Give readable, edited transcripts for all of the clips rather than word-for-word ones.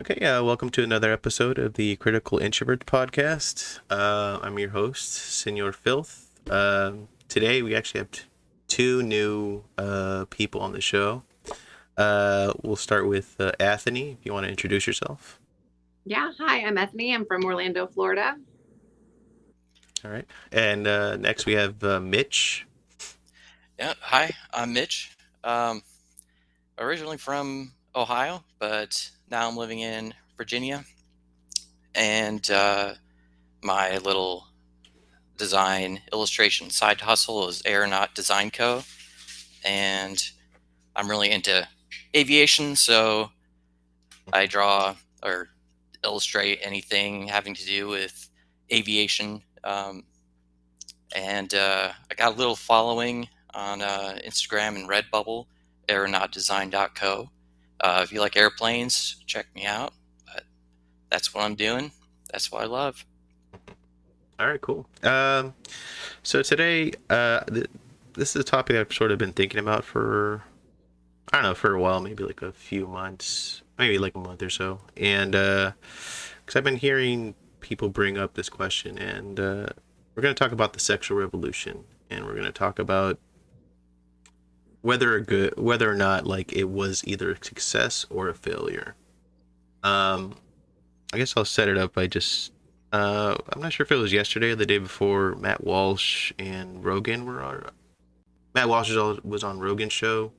Okay, yeah, welcome to another episode of the Critical Introverts podcast. I'm your host, Senor Filth. Today we actually have two new people on the show. We'll start with Aithne, if you want to introduce yourself. Yeah, hi, I'm Ethne. I'm from Orlando, Florida. All right. And next we have Mitch. Yeah, hi, I'm Mitch. Um, Originally from Ohio, but now I'm living in Virginia. And my little design illustration side hustle is Aeronautdesignco. And I'm really into aviation, so I draw or illustrate anything having to do with aviation. And I got a little following on Instagram and Redbubble, Aeronautdesignco. If you like airplanes, check me out. But that's what I'm doing. That's what I love. All right, cool. So today, this is a topic I've sort of been thinking about for, I don't know, for a while, maybe like a few months, maybe like a month or so. And because I've been hearing people bring up this question, and we're going to talk about the sexual revolution, and we're going to talk about whether or not like it was either a success or a failure. Um, I guess I'll set it up by just. I'm not sure if it was yesterday or the day before. Matt Walsh and Rogan were on. Matt Walsh was on Rogan's show,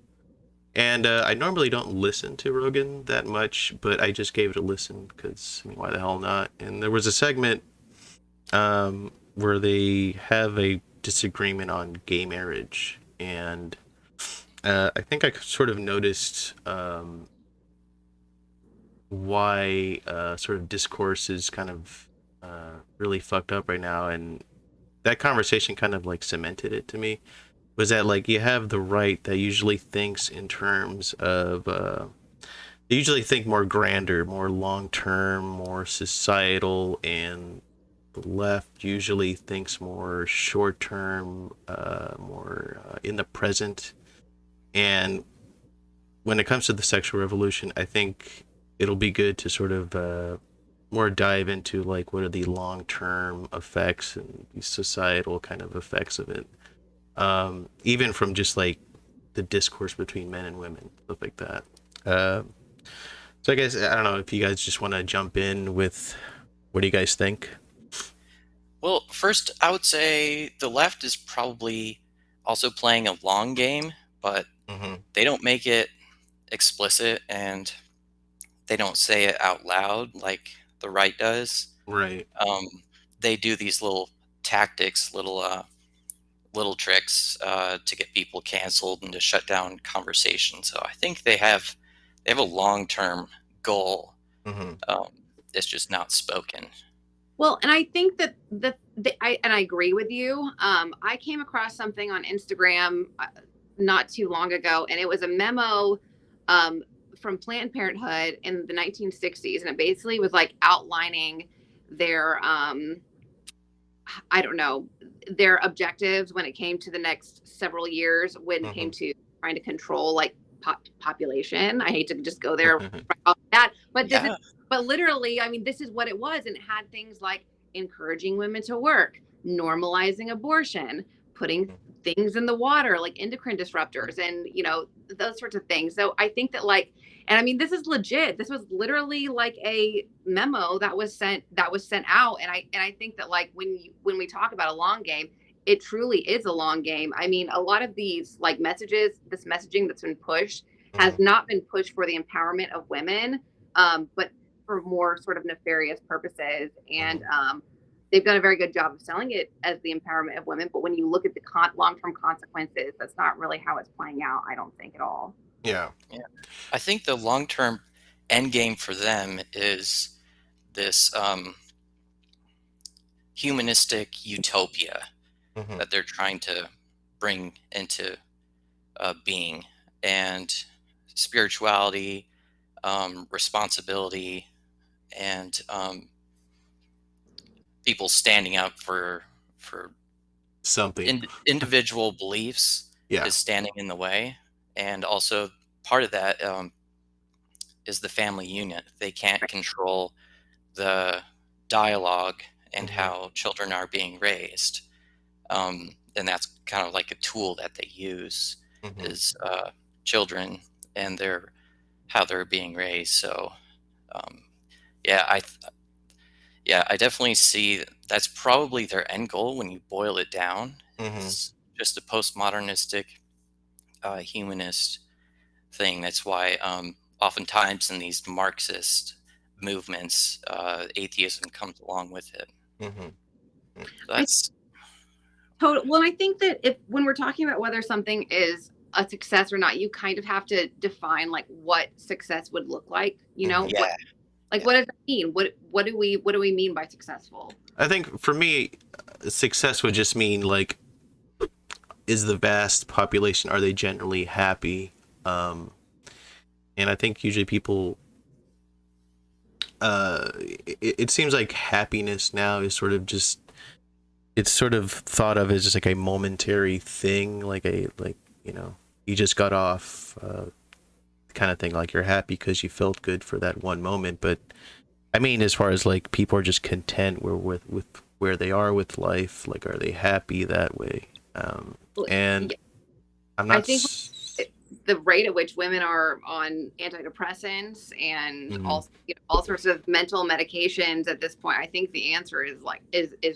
and I normally don't listen to Rogan that much, but I just gave it a listen because I mean, why the hell not? And there was a segment where they have a disagreement on gay marriage, and I think I sort of noticed why sort of discourse is kind of really fucked up right now, and that conversation kind of like cemented it to me. Was that like you have the right that usually thinks in terms of they usually think more grander, more long term, more societal, and the left usually thinks more short term, more in the present. And when it comes to the sexual revolution, I think it'll be good to sort of more dive into like what are the long term effects and the societal kind of effects of it. Even from just like the discourse between men and women, stuff like that. Uh, so I guess I don't know if you guys just want to jump in with what do you guys think? Well, first, I would say the left is probably also playing a long game, but Mm-hmm. they don't make it explicit and they don't say it out loud like the right does. Right. Um, they do these little tactics, little tricks to get people canceled and to shut down conversation. So I think they have a long term goal. Mm-hmm. Um, it's just not spoken. Well, and I think that I agree with you. I came across something on Instagram not too long ago, and it was a memo um, from Planned Parenthood in the 1960s, and it basically was like outlining their I don't know, their objectives when it came to the next several years when it came Mm-hmm. to trying to control like population. I hate to just go there right off that, but this is, Yeah, but literally, I mean, this is what it was. And it had things like encouraging women to work, normalizing abortion, putting things in the water like endocrine disruptors and, those sorts of things. So I think that like, and I mean, this is legit. This was literally like a memo that was sent out. And I think that like when we talk about a long game, it truly is a long game. I mean, a lot of these like messages, this messaging that's been pushed has Mm-hmm. not been pushed for the empowerment of women, but for more sort of nefarious purposes. And Mm-hmm. they've done a very good job of selling it as the empowerment of women. But when you look at the long term consequences, that's not really how it's playing out, I don't think at all. Yeah. yeah. I think the long term end game for them is this humanistic utopia Mm-hmm. that they're trying to bring into being, and spirituality, responsibility, and people standing up for Something. individual beliefs Yeah. is standing in the way. And also part of that, is the family unit. They can't control the dialogue and how children are being raised. And that's kind of like a tool that they use is children and how they're being raised. So um, yeah, I definitely see that's probably their end goal when you boil it down. It's just a postmodernistic, humanist thing. That's why oftentimes in these Marxist movements, atheism comes along with it. So that's Well, I think that when we're talking about whether something is a success or not, you kind of have to define like what success would look like. You know, yeah. What does that mean? What do we mean by successful? I think for me, success would just mean like, is the vast population, are they generally happy? And I think usually people, it seems like happiness now is sort of just, it's sort of thought of as just like a momentary thing, like you just got off, kind of thing. Like you're happy because you felt good for that one moment. But I mean, as far as like people are just content with where they are with life, like are they happy that way? And I'm not. I think the rate at which women are on antidepressants and all sorts of mental medications at this point, I think the answer is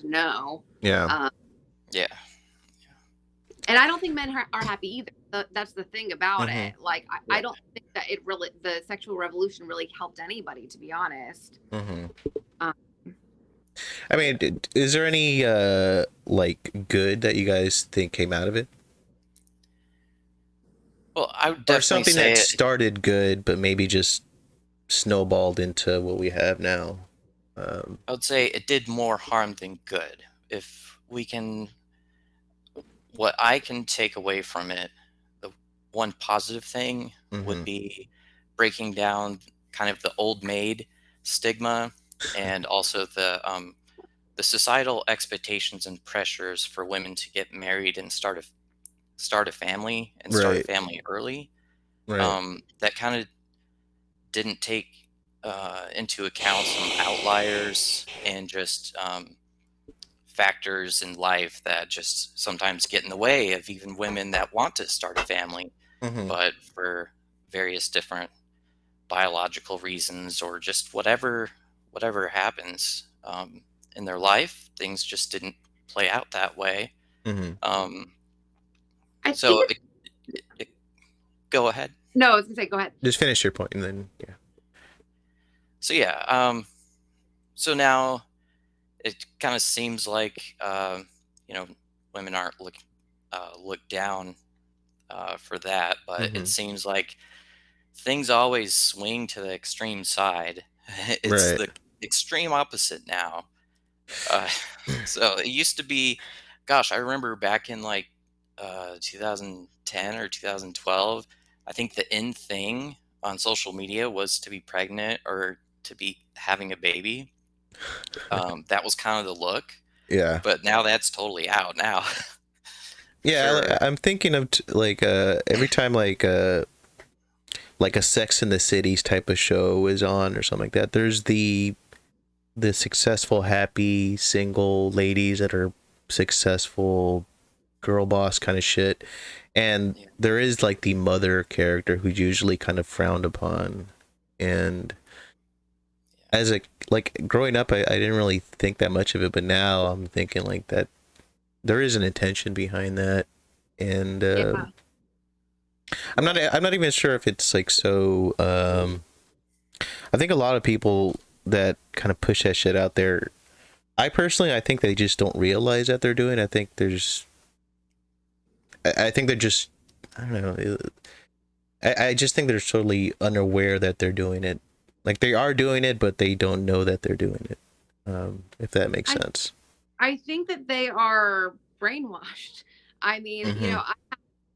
no. Yeah. Yeah. And I don't think men are happy either. That's the thing about it. Like, I don't think that the sexual revolution really helped anybody, to be honest. I mean, is there any like good that you guys think came out of it? Well, I would definitely or something say that started good, but maybe just snowballed into what we have now. I would say it did more harm than good. If we can, what I can take away from it, the one positive thing would be breaking down kind of the old maid stigma and also the societal expectations and pressures for women to get married and start a family and start a family early. That kind of didn't take into account some outliers and just factors in life that just sometimes get in the way of even women that want to start a family, but for various different biological reasons or just whatever happens in their life, things just didn't play out that way. So go ahead. No, I was gonna say, go ahead. Just finish your point and then So yeah, so now it kind of seems like women aren't looked down for that, but it seems like things always swing to the extreme side. It's the extreme opposite now. So it used to be, gosh, I remember back in like 2010 or 2012, I think the in thing on social media was to be pregnant or to be having a baby. That was kind of the look. Yeah. But now that's totally out now. Yeah, sure. I'm thinking of like every time like a Sex in the Cities type of show is on or something like that, there's the successful, happy, single ladies that are successful, girl boss kind of shit. And there is like the mother character who's usually kind of frowned upon. And as growing up, I didn't really think that much of it, but now I'm thinking like that there is an intention behind that. And I'm not even sure if it's like so I think a lot of people that kind of push that shit out there, I think they just don't realize that they're doing it. I think they're just I don't know. I just think they're totally unaware that they're doing it. Like they are doing it, but they don't know that they're doing it. If that makes sense. I think that they are brainwashed. I mean,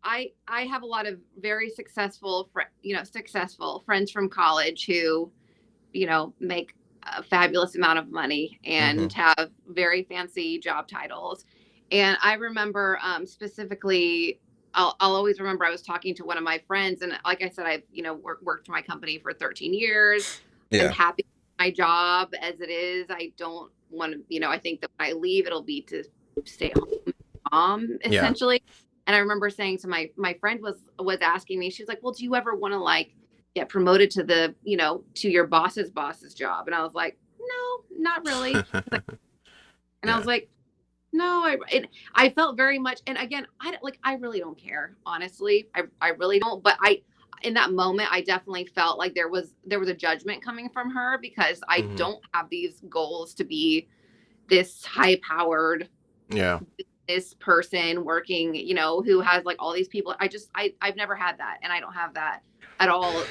I have a lot of very successful friends from college who, make a fabulous amount of money and have very fancy job titles. And I remember specifically I'll always remember I was talking to one of my friends, and like I said, I've, worked for my company for 13 years. I'm Yeah. happy with my job as it is. I don't want to, I think that when I leave, it'll be to stay home, essentially. And I remember saying to my friend was asking me, she's like, well, do you ever want to like get promoted to the, to your boss's job? And I was like, no, not really. And I was like, no, I felt very much, and again, I really don't care, honestly. I really don't. But in that moment, I definitely felt like there was a judgment coming from her, because I don't have these goals to be this high powered business person working, who has like all these people. I've never had that, and I don't have that at all.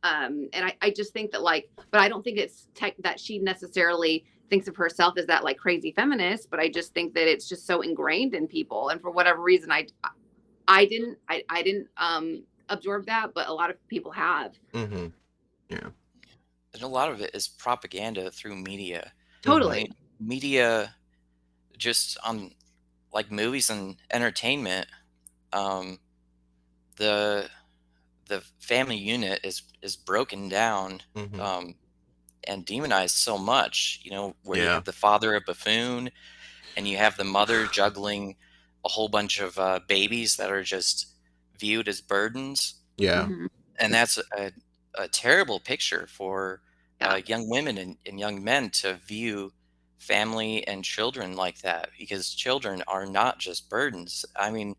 And I just think that but I don't think it's that she necessarily thinks of herself as that like crazy feminist, but I just think that it's just so ingrained in people, and for whatever reason I didn't absorb that, but a lot of people have. And a lot of it is propaganda through media. Totally. I mean, media, just on like movies and entertainment, the family unit is broken down and demonized so much, where you have the father a buffoon, and you have the mother juggling a whole bunch of babies that are just viewed as burdens. And that's a terrible picture for young women and young men to view family and children like that, because children are not just burdens. I mean,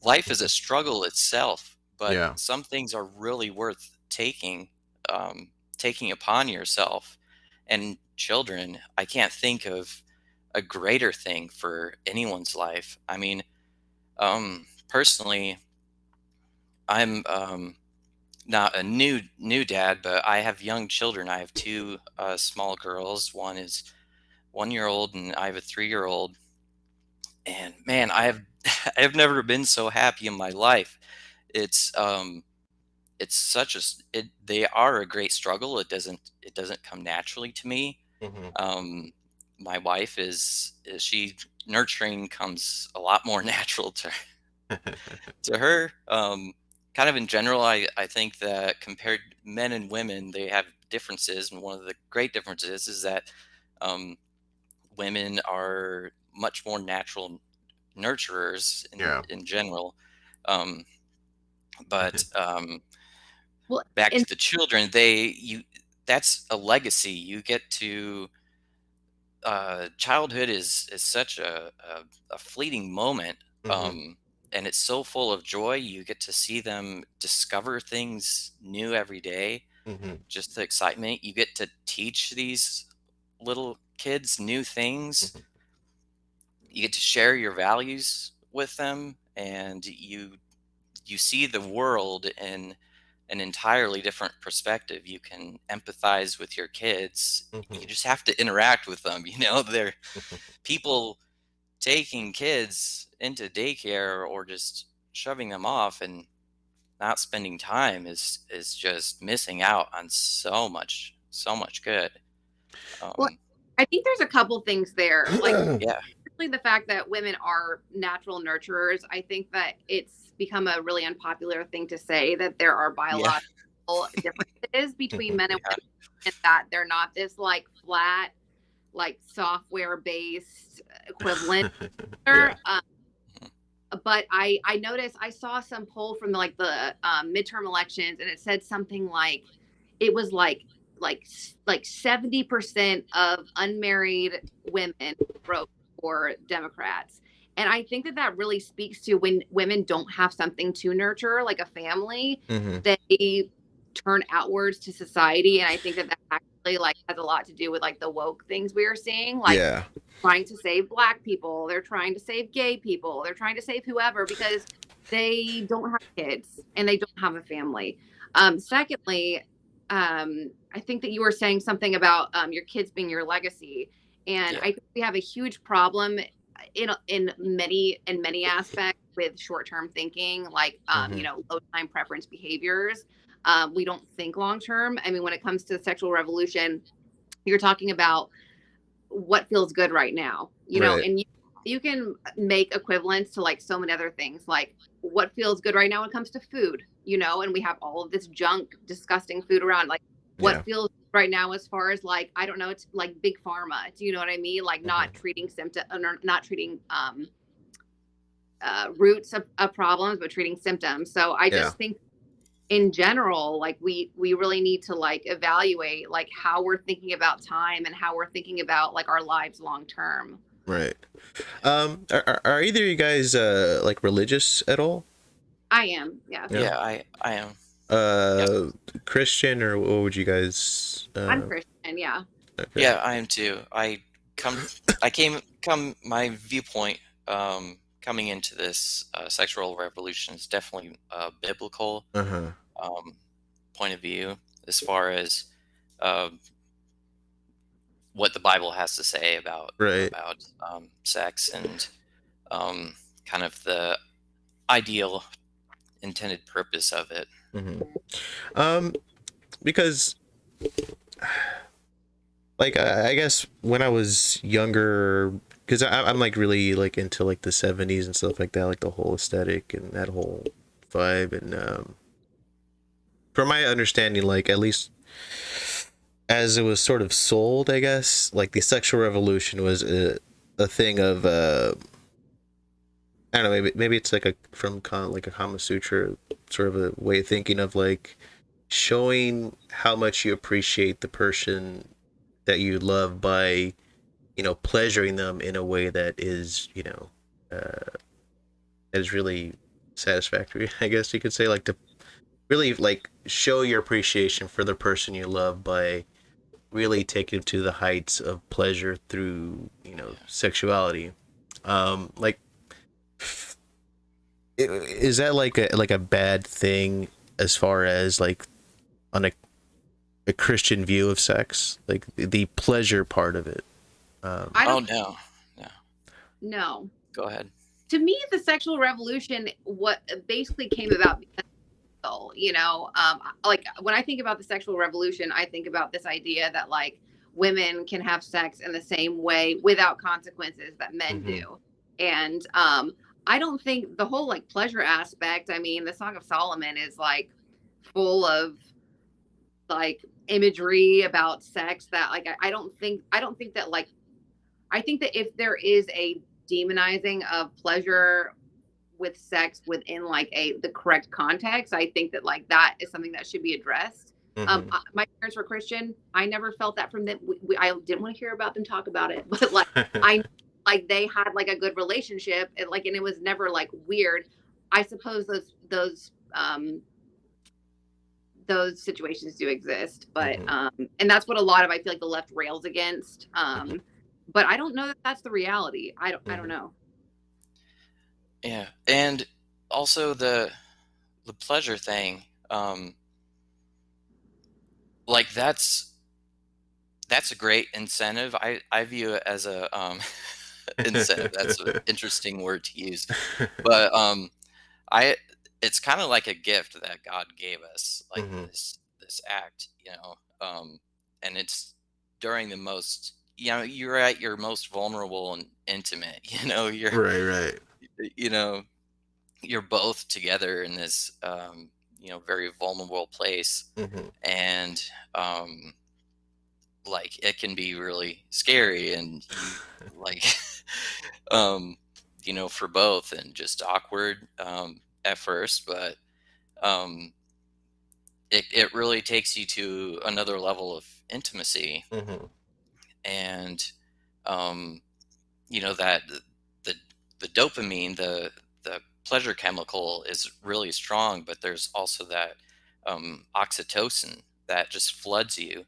life is a struggle itself, but some things are really worth taking upon yourself. And children, I can't think of a greater thing for anyone's life. I mean, personally, I'm not a new dad, but I have young children. I have two small girls. One is 1 year old, and I have a 3 year old. And man, I have never been so happy in my life. It's such they are a great struggle. It doesn't come naturally to me. My wife is she nurturing comes a lot more natural to her. Kind of in general, I think that compared men and women, they have differences, and one of the great differences is that women are much more natural nurturers in general. But well, back to the children, that's a legacy you get to. Childhood is such a fleeting moment, and it's so full of joy. You get to see them discover things new every day. Just the excitement. You get to teach these little kids new things. You get to share your values with them, and you see the world in an entirely different perspective. You can empathize with your kids. You just have to interact with them. They're people taking kids into daycare or just shoving them off and not spending time is just missing out on so much good. Well, I think there's a couple things there. Yeah. The fact that women are natural nurturers, I think that it's become a really unpopular thing to say that there are biological differences between men and women, and that they're not this like flat, like software based equivalent. But I noticed, I saw some poll from the midterm elections, and it said something like it was like 70% of unmarried women wrote for Democrats. And I think that really speaks to when women don't have something to nurture, like a family, they turn outwards to society. And I think that actually has a lot to do with the woke things we are seeing, trying to save Black people, they're trying to save gay people, they're trying to save whoever, because they don't have kids and they don't have a family. Secondly, I think that you were saying something about your kids being your legacy. And I think we have a huge problem in many aspects with short-term thinking, low time preference behaviors. We don't think long-term. I mean, when it comes to the sexual revolution, you're talking about what feels good right now, and make equivalents to like so many other things, like what feels good right now when it comes to food, and we have all of this junk, disgusting food around. Like Yeah. what feels right now as far as like, I don't know, it's like big pharma. Do you know what I mean? Like not treating symptoms, or not treating roots of problems, but treating symptoms. So I Yeah. just think in general, like we really need to like evaluate like how we're thinking about time and how we're thinking about like our lives long term. Right. Are either of you guys like religious at all? I am, yeah. Yeah. Yeah, I am. Christian, or what would you guys? I'm Christian, yeah. Okay. Yeah, I am too. My viewpoint coming into this sexual revolution is definitely biblical Uh-huh. point of view as far as uh, what the Bible has to say about Right. sex and kind of the ideal intended purpose of it. Because like I guess when I was younger, because I'm like really like into like the 70s and stuff like that, like the whole aesthetic and that whole vibe. And from my understanding, like at least as it was sort of sold, I guess, like the sexual revolution was a thing of I don't know, maybe it's like like a Kama Sutra sort of a way of thinking of like showing how much you appreciate the person that you love by, pleasuring them in a way that is, that is really satisfactory, I guess you could say, like to really like show your appreciation for the person you love by really taking it to the heights of pleasure through, sexuality. Like, is that like a bad thing as far as like on a Christian view of sex, like the pleasure part of it? I Oh don't no, know. go ahead. To me, the sexual revolution, what basically came about because, like when I think about the sexual revolution, I think about this idea that like women can have sex in the same way without consequences that men do. And I don't think the whole like pleasure aspect, I mean, the Song of Solomon is like full of like imagery about sex that like I don't think that like I think that if there is a demonizing of pleasure with sex within like the correct context, I think that like that is something that should be addressed. My parents were Christian. I never felt that from them. I didn't want to hear about them talk about it, but like I like they had like a good relationship, and like and it was never like weird. I suppose those situations do exist, but and that's what a lot of I feel like the left rails against. But I don't know that that's the reality. I don't know. Yeah, and also the pleasure thing, like that's a great incentive. I view it as a incentive. That's an interesting word to use, but I it's kind of like a gift that God gave us, like this act, and it's during the most, you're at your most vulnerable and intimate, Right. you know, you're both together in this, very vulnerable place, and like it can be really scary, and you like, um, for both, and just awkward at first, but um, it really takes you to another level of intimacy, and um, that the the dopamine, the pleasure chemical is really strong, but there's also that oxytocin that just floods you,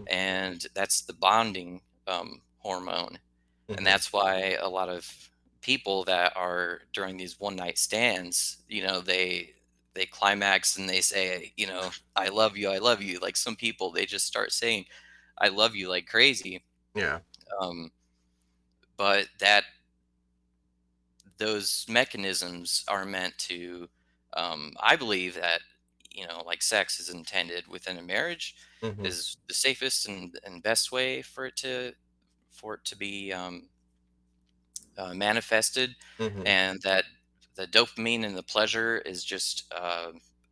and that's the bonding hormone, and that's why a lot of people that are during these one night stands, they climax and they say, I love you, I love you. Like some people, they just start saying, I love you like crazy. Yeah. Um, but that those mechanisms are meant to, I believe that, like sex is intended within a marriage, is the safest and best way for it to be manifested, Hmm. and that the dopamine and the pleasure is just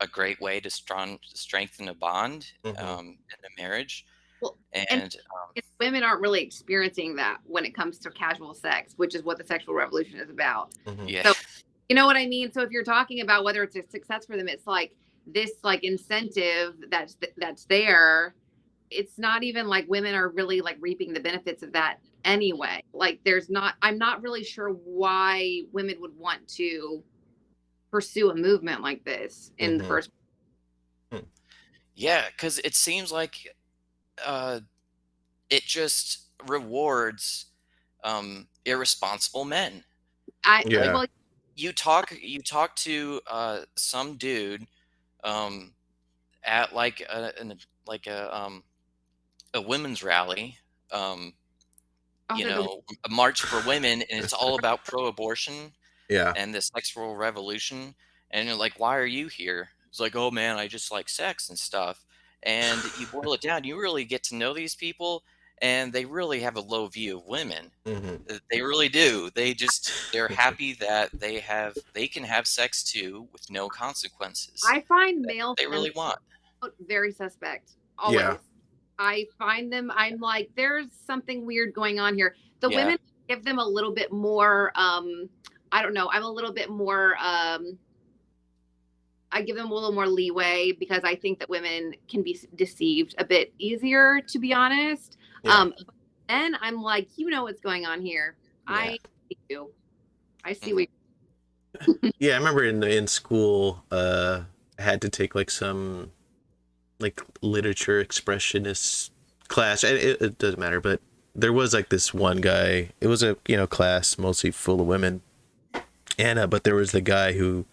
a great way to strengthen a bond Hmm. in a marriage. Well, and And women aren't really experiencing that when it comes to casual sex, which is what the sexual revolution is about. Hmm. yeah, So, you know what I mean? So if you're talking about whether it's a success for them, it's like this like incentive that's there. It's not even like women are really like reaping the benefits of that anyway. Like there's not I'm not really sure why women would want to pursue a movement like this in the Hmm. first. yeah, because it seems like uh, it just rewards irresponsible men. I Like Yeah. well you talk to some dude um, at like like a women's rally, um, also the a march for women, and it's all about pro-abortion Yeah. and the sexual revolution. And you're like, why are you here? It's like, oh man, I just like sex and stuff. And you boil it down, you really get to know these people, and they really have a low view of women. Hmm. They really do. They're happy that they can have sex too with no consequences. I find That's male what they feminists really want. very suspect Yeah. always. I find them I'm like there's something weird going on here. The Yeah. women give them a little bit more I don't know. I'm a little bit more I give them a little more leeway because I think that women can be deceived a bit easier, to be honest. Yeah. But then I'm like, you know what's going on here. Yeah. I see you. I see Mhm. what Yeah. I remember in school, I had to take like some like literature expressionist class. It doesn't matter, but there was like this one guy. It was a class mostly full of women, and but there was the guy who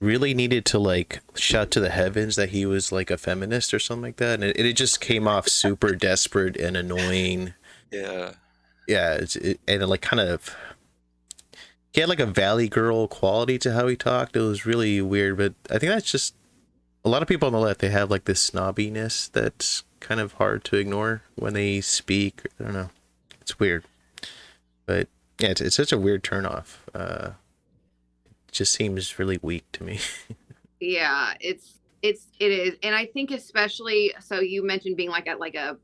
really needed to like shout to the heavens that he was like a feminist or something like that, and it just came off super desperate and annoying. Yeah. Yeah, and it like kind of he had like a Valley Girl quality to how he talked. It was really weird, but I think that's just a lot of people on the left. They have like this snobbiness that's kind of hard to ignore when they speak. I don't know. It's weird, but yeah, it's such a weird turnoff. It just seems really weak to me. yeah, it is. And I think especially so you mentioned being like at like a,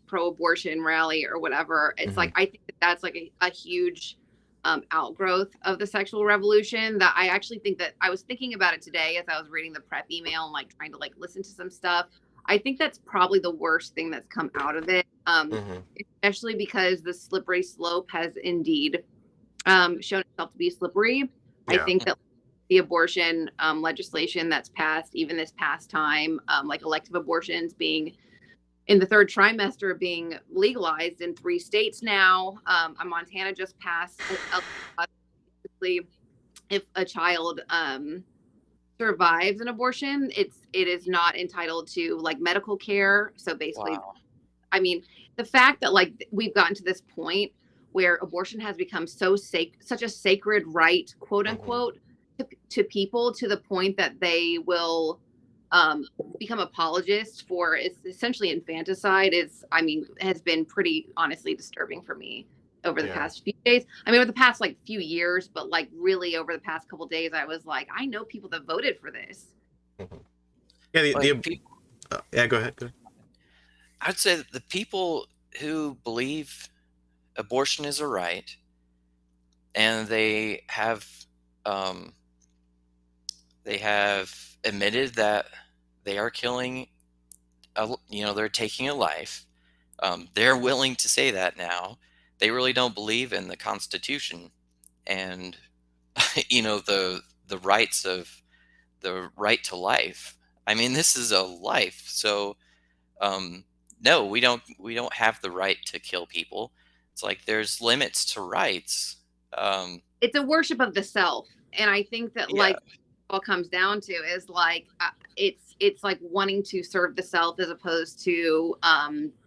pro-abortion rally or whatever. It's Hmm. like I think that that's like a huge outgrowth of the sexual revolution that I actually think that I was thinking about it today as I was reading the prep email and like trying to like listen to some stuff. I think that's probably the worst thing that's come out of it. Hmm. Especially because the slippery slope has indeed shown itself to be slippery. I Yeah. think that the abortion legislation that's passed, even this past time, like elective abortions being in the third trimester being legalized in 3 states now. Montana just passed basically if a child survives an abortion, it is not entitled to like medical care. So basically, Wow. I mean, the fact that like we've gotten to this point where abortion has become such a sacred right, quote Hmm. unquote, to people to the point that they will become apologists for it's essentially infanticide is, I mean, has been pretty honestly disturbing for me over the Yeah. past few days. I mean, over the past like few years, but like really over the past couple days, I was like, I know people that voted for this. Hmm. Yeah. Like people, Yeah. Go ahead. Go ahead. I'd say that the people who believe abortion is a right, and um, they have admitted that they are killing they're taking a life. They're willing to say that now. They really don't believe in the Constitution and the rights of the right to life. I mean, this is a life. So um, no, we don't have the right to kill people. It's like there's limits to rights. Um, It's a worship of the self, and I think that yeah, like all comes down to is like it's like wanting to serve the self as opposed to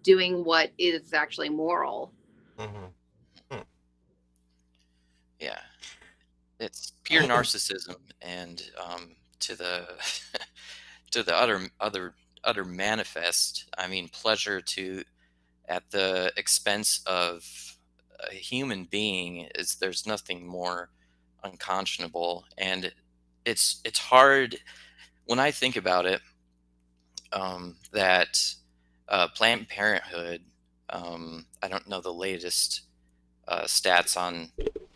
doing what is actually moral. Hmm. yeah. It's pure narcissism, and to the to the utter manifest. I mean, pleasure to at the expense of a human being, is there's nothing more unconscionable, and it's hard when I think about it, that Planned Parenthood, I don't know the latest stats on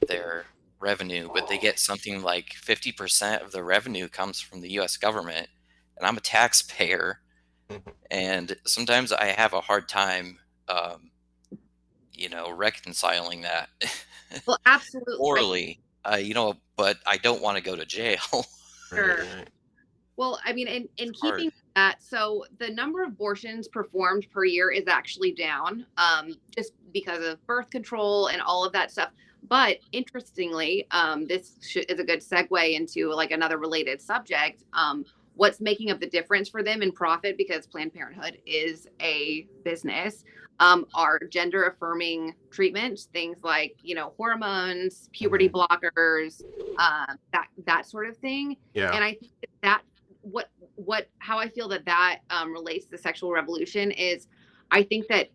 their revenue, but they get something like 50% of the revenue comes from the US government. And I'm a taxpayer. Mhm. And sometimes I have a hard time, um, reconciling that Well, absolutely. morally, but I don't want to go to jail. Right, Sure. right. Well, I mean, in It's keeping hard. with that, so the number of abortions performed per year is actually down, just because of birth control and all of that stuff. But interestingly, is a good segue into like another related subject. What's making up the difference for them in profit, because Planned Parenthood is a business, are gender affirming treatments, things like, hormones, puberty Mhm. blockers, that sort of thing. Yeah. And I think that how I feel that relates to the sexual revolution is, I think that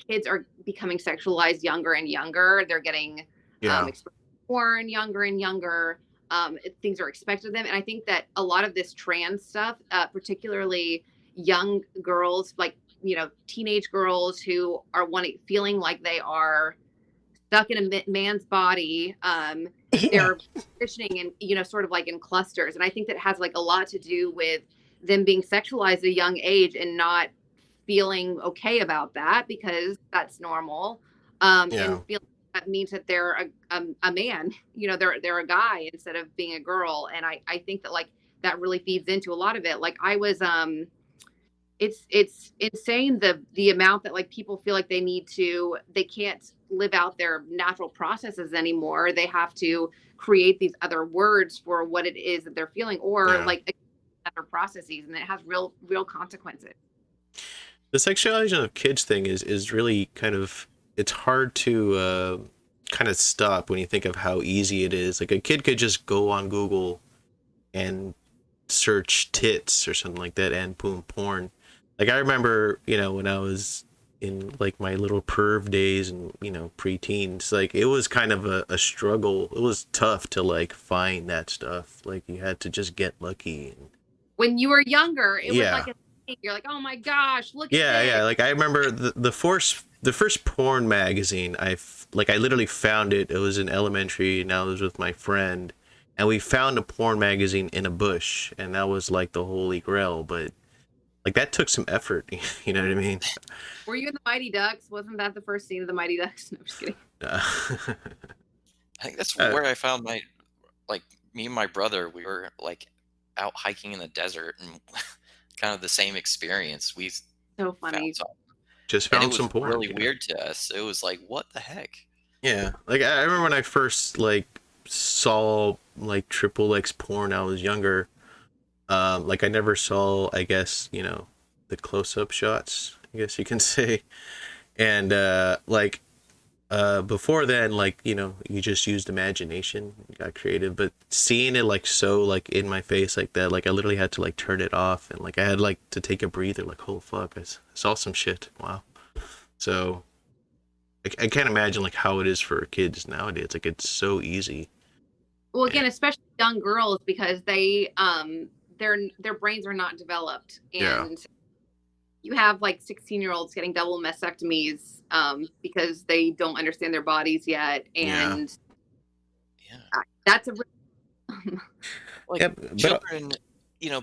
kids are becoming sexualized younger and younger. They're getting Yeah. exposed to porn younger and younger. Things are expected of them, and I think that a lot of this trans stuff, particularly young girls, like, teenage girls who are feeling like they are stuck in a man's body. They're positioning and, sort of like in clusters, and I think that has like a lot to do with them being sexualized at a young age and not feeling okay about that because that's normal, and Yeah. feeling that means that they're a man. They're a guy instead of being a girl, and I think that, like, that really feeds into a lot of it. Like, I was it's insane, the amount that, like, people feel like they can't live out their natural processes anymore. They have to create these other words for what it is that they're feeling, or Yeah. like other processes, and it has real consequences. The sexualization of kids thing is really kind of, it's hard to kind of stop when you think of how easy it is. Like a kid could just go on Google and search tits or something like that, and boom, porn. Like I remember, when I was in like my little perv days and pre-teens, like it was kind of a struggle. It was tough to like find that stuff. Like you had to just get lucky. And When you were younger, it was like yeah, a thing. You're like, oh my gosh, look at yeah. this. Like I remember the first porn magazine. I literally found it. It was in elementary, and I was with my friend, and we found a porn magazine in a bush, and that was like the holy grail. But like that took some effort. You know what I mean? Were you in the Mighty Ducks? Wasn't that the first scene of the Mighty Ducks? No, I'm just kidding. Uh, I think that's uh, where I found like, me and my brother, we were like out hiking in the desert, and kind of the same experience. We So found funny. something, just and it found was some porn. really weird to us. It was like, what the heck? Yeah. Like I remember when I first like saw like triple X porn. I was younger. Like I never saw, I guess, the close up shots, I guess you can say. And like before then, like, you just used imagination, got creative, but seeing it like so like in my face like that, like I literally had to like turn it off, and like I had like to take a breather, like, oh fuck, saw some shit. Wow. So I can't imagine like how it is for kids nowadays. Like it's so easy. Well, And again, especially young girls, because their brains are not developed, yeah. and you have like 16-year-olds getting double mastectomies, because they don't understand their bodies yet, Yeah. and Yeah. that's a Like, Yeah, but children,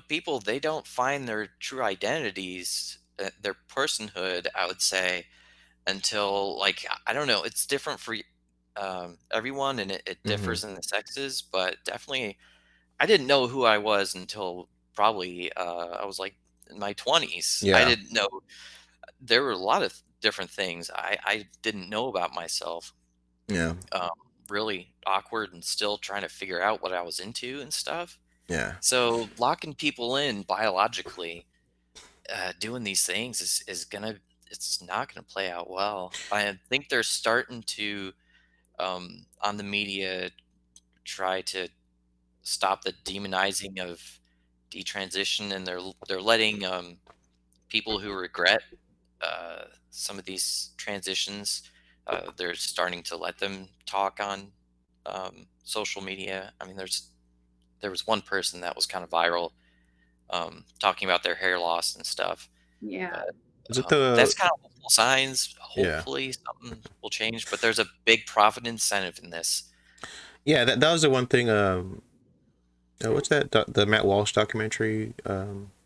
people, they don't find their true identities, their personhood, I would say, until, like, I don't know, it's different for everyone, and it mhm. differs in the sexes, but definitely I didn't know who I was until probably I was like in my 20s. I Yeah. didn't know there were a lot of different things I didn't know about myself. Yeah. Um, really awkward, and still trying to figure out what I was into and stuff. Yeah. So locking people in biologically, doing these things is gonna it's not gonna play out well. I think they're starting to, on the media, try to stop the demonizing of detransition, and they're letting, people who regret some of these transitions they're starting to let them talk on social media. I mean, there was one person that was kind of viral, talking about their hair loss and stuff. Yeah. But Was it that's the kind of hopeful signs. yeah. Hopefully, something will change. But there's a big profit incentive in this. Yeah, that was the one thing what's that the Matt Walsh documentary?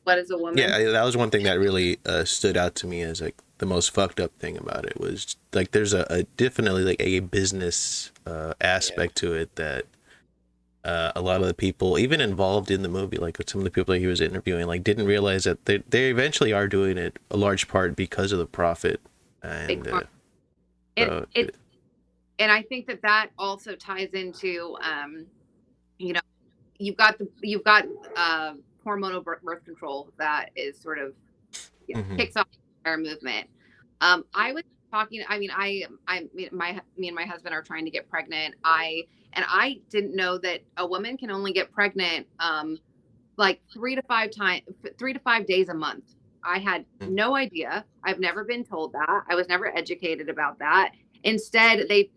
What is a woman? Yeah, that was one thing that really stood out to me as like the most fucked up thing about it was like there's a definitely like a business aspect to it that a lot of the people even involved in the movie, like some of the people that he was interviewing, like didn't realize that they eventually are doing it a large part because of the profit. Big And farm. so And I think that also ties into, you know, you've got hormonal birth control that is sort of kicks off the entire movement. I was talking. I mean, me and my husband are trying to get pregnant. I didn't know that a woman can only get pregnant like 3 to 5 days a month. I had no idea. I've never been told that. I was never educated about that. Instead, they,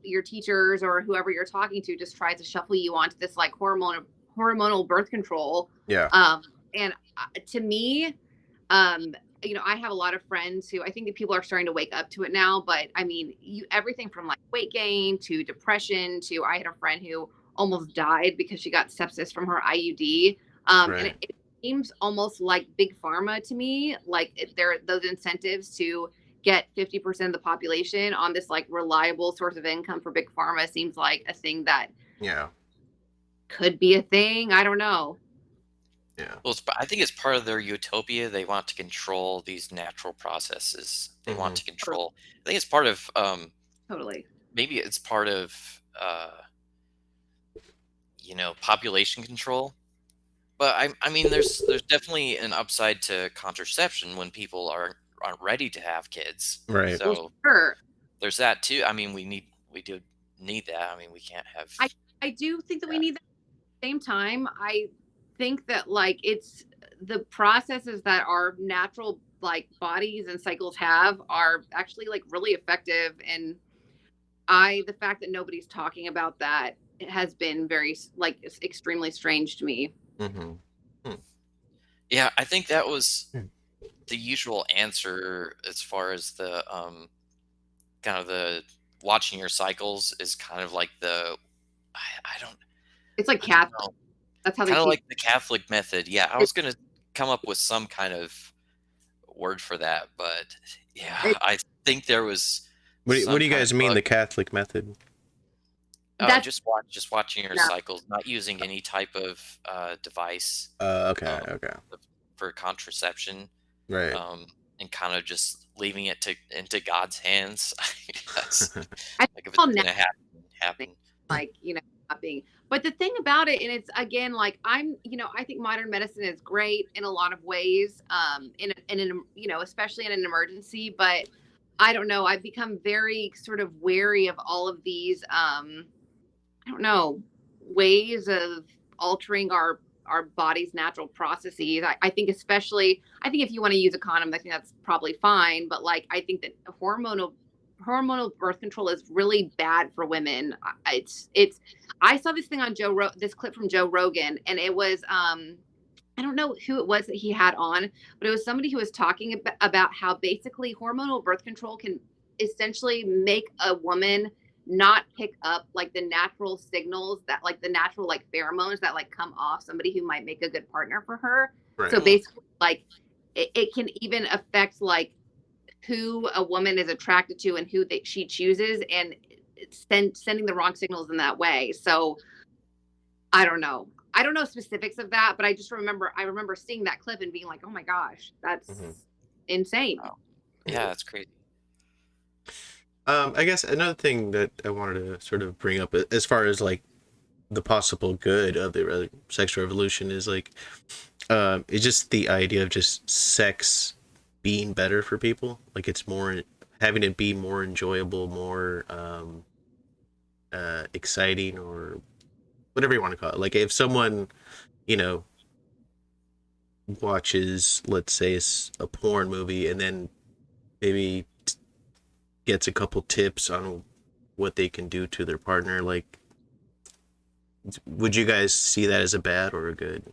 your teachers or whoever you're talking to just tries to shuffle you onto this like hormonal birth control. yeah. And to me, I have a lot of friends who I think that people are starting to wake up to it now. But I mean, everything from like weight gain to depression to I had a friend who almost died because she got sepsis from her IUD. Right. And it seems almost like big pharma to me. Like there are those incentives to get 50% of the population on this like reliable source of income for big pharma seems like a thing that Yeah. could be a thing. I don't know. Yeah. Well, I think it's part of their utopia. They want to control these natural processes. They want to control. I think it's part of. Totally. Maybe it's part of. Population control. But I mean, there's definitely an upside to contraception when people aren't ready to have kids. Right. So Well, sure. there's that too. I mean, we do need that. I mean, we can't have. I do think that we need that. At the same time, I think that like it's the processes that our natural like bodies and cycles have are actually like really effective. And the fact that nobody's talking about that has been very like extremely strange to me. Yeah, I think that was the usual answer as far as the kind of the watching your cycles is kind of like the I don't It's like I don't Catholic. know. That's how they Kind of teach. like the Catholic method. Yeah, I was gonna come up with some kind of word for that, but yeah, I think there was. What do you guys mean the Catholic method? Oh, just watching your cycles, not using any type of device. Okay. For contraception, Right. And kind of just leaving it into God's hands. Yes. I Like if it's gonna happen. Like not being. But the thing about it, and it's again like I think modern medicine is great in a lot of ways, especially in an emergency. But I don't know. I've become very sort of wary of all of these. I don't know, ways of altering our body's natural processes. I think especially if you want to use a condom, I think that's probably fine. But like I think that hormonal birth control is really bad for women. I saw this thing on this clip from Joe Rogan, and it was I don't know who it was that he had on, but it was somebody who was talking about how basically hormonal birth control can essentially make a woman not pick up like the natural signals that like the natural like pheromones that like come off somebody who might make a good partner for her. Right. So basically like it can even affect like who a woman is attracted to and who she chooses, and sending the wrong signals in that way. So I don't know specifics of that, but I remember seeing that clip and being like, oh my gosh, that's insane. Wow. Yeah, that's crazy. I guess another thing that I wanted to sort of bring up as far as like the possible good of the sexual revolution is like it's just the idea of just sex being better for people. Like it's more having it be more enjoyable, more exciting, or whatever you want to call it. Like if someone watches, let's say, a porn movie and then maybe gets a couple tips on what they can do to their partner, like, would you guys see that as a bad or a good?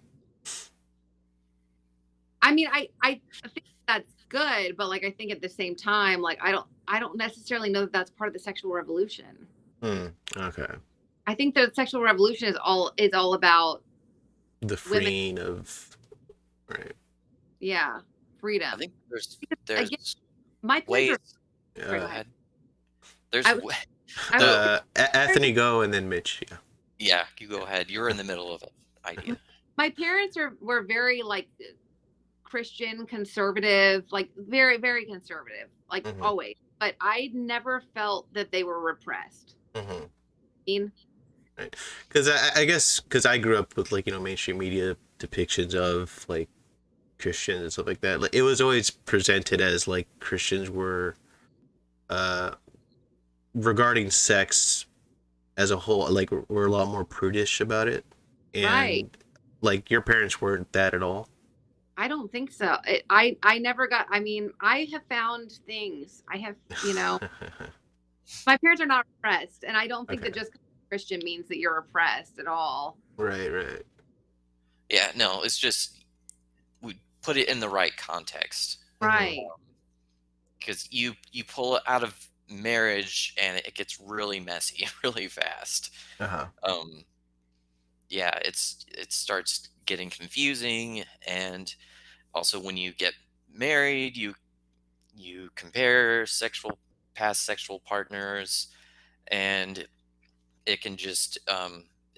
I mean, I think that's good, but like I think at the same time, like I don't necessarily know that that's part of the sexual revolution. Okay. I think the sexual revolution is all about The women, freeing of, right. yeah, I freedom. think there's Because again, there's my parents ways. are sorry, Uh, go Go ahead. ahead. There's I was I was the Athene go and then Mitch. Yeah. Yeah, you go ahead. You're in the middle of an idea. my parents were very like Christian conservative, like very very conservative, like Mm-hmm. always. But I never felt that they were repressed. Mm-hmm. I mean, Right. Because I guess because I grew up with, like, mainstream media depictions of, like, Christians and stuff like that. Like, it was always presented as like Christians were, uh, regarding sex as a whole, like, were a lot more prudish about it, right. and like your parents weren't that at all. I don't think so. I never got. I mean, I have found things. I have, my parents are not repressed, and I don't think that Okay. just 'cause you're Christian means that you're repressed at all. Right. Right. Yeah, no, it's just we put it in the right context Mm-hmm. Right. because you pull it out of marriage and it gets really messy really fast. Uh huh. Um, yeah, it starts getting confusing, and also when you get married, you compare past sexual partners, and it can just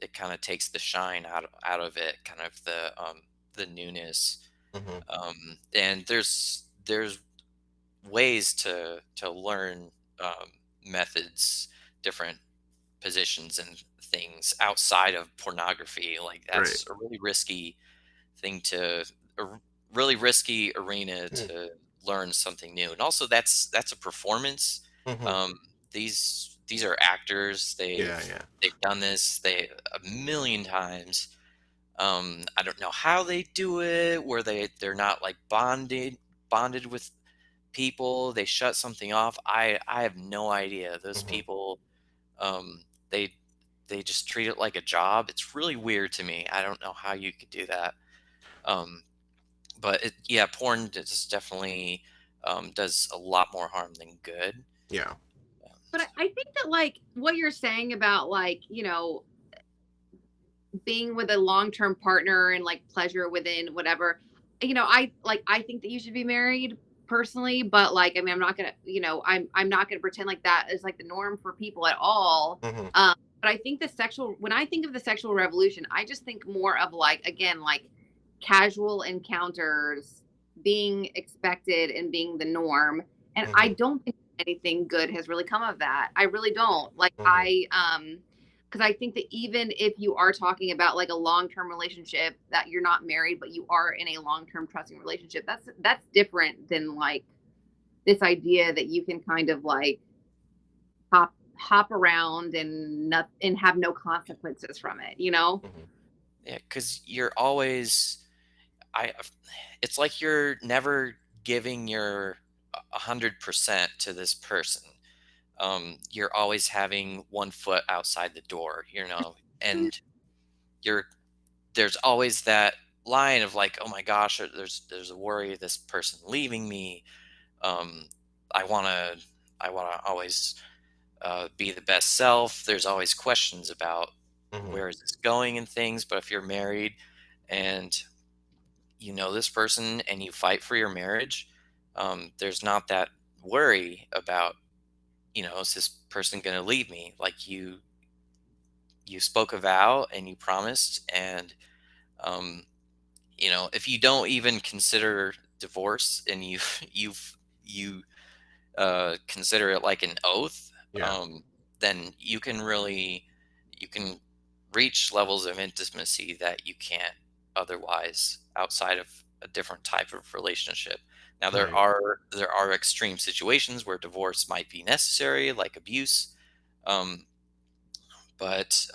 it kind of takes the shine out of it, kind of the newness. Mm-hmm. And there's ways to learn methods, different positions and things outside of pornography. Like Right. that's a really risky thing a really risky arena to learn something new. And also that's a performance. Mm-hmm. Um, these are actors. Yeah. Yeah. They've done this they a million times. I don't know how they do it, where they're not like bonded with people. They shut something off. I have no idea. Those Mm-hmm. people, um, they they just treat it like a job. It's really weird to me. I don't know how you could do that. Um, but yeah, porn just definitely does a lot more harm than good. Yeah. But I think that like what you're saying about like, being with a long-term partner and like pleasure within whatever, I think that you should be married personally, but like I mean I'm not gonna, I'm not gonna pretend like that is like the norm for people at all. Mm-hmm. But I think when I think of the sexual revolution, I just think more of like again like casual encounters being expected and being the norm. And I Mm-hmm. don't think anything good has really come of that. I really don't. Like Mm-hmm. because I think that even if you are talking about like a long-term relationship that you're not married but you are in a long-term trusting relationship, that's different than like this idea that you can kind of like hop around and not and have no consequences from it, you know? Mm-hmm. Yeah, because you're always I. It's like you're never giving your 100% to this person. You're always having one foot outside the door, and you're there's always that line of like, oh my gosh, there's a worry of this person leaving me. Um, I wanna I wanna always be the best self. There's always questions about Mm-hmm. where is this going and things. But if you're married and you know this person and you fight for your marriage, there's not that worry about, is this person going to leave me? Like you spoke a vow and you promised, and um, if you don't even consider divorce and you consider it like an oath, Yeah. um, then you can reach levels of intimacy that you can't otherwise outside of a different type of relationship. Now Right. there are extreme situations where divorce might be necessary, like abuse, um, but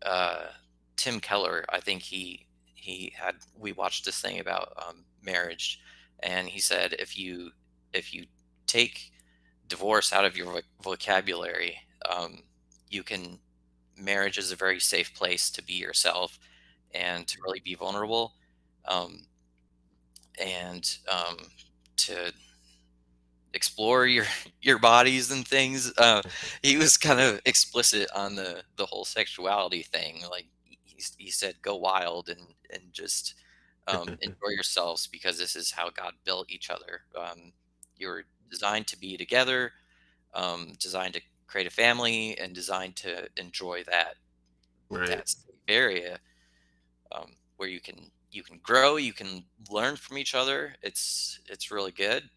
uh, Tim Keller, I think we watched this thing about marriage, and he said if you take divorce out of your vocabulary. You can marriage is a very safe place to be yourself and to really be vulnerable, um, and to explore your your bodies and things. He was kind of explicit on the whole sexuality thing. Like he said, go wild and just enjoy yourselves because this is how God built each other. You're designed to be together, designed to create a family, and designed to enjoy Right. that safe area, where you can grow, you can learn from each other. It's really good,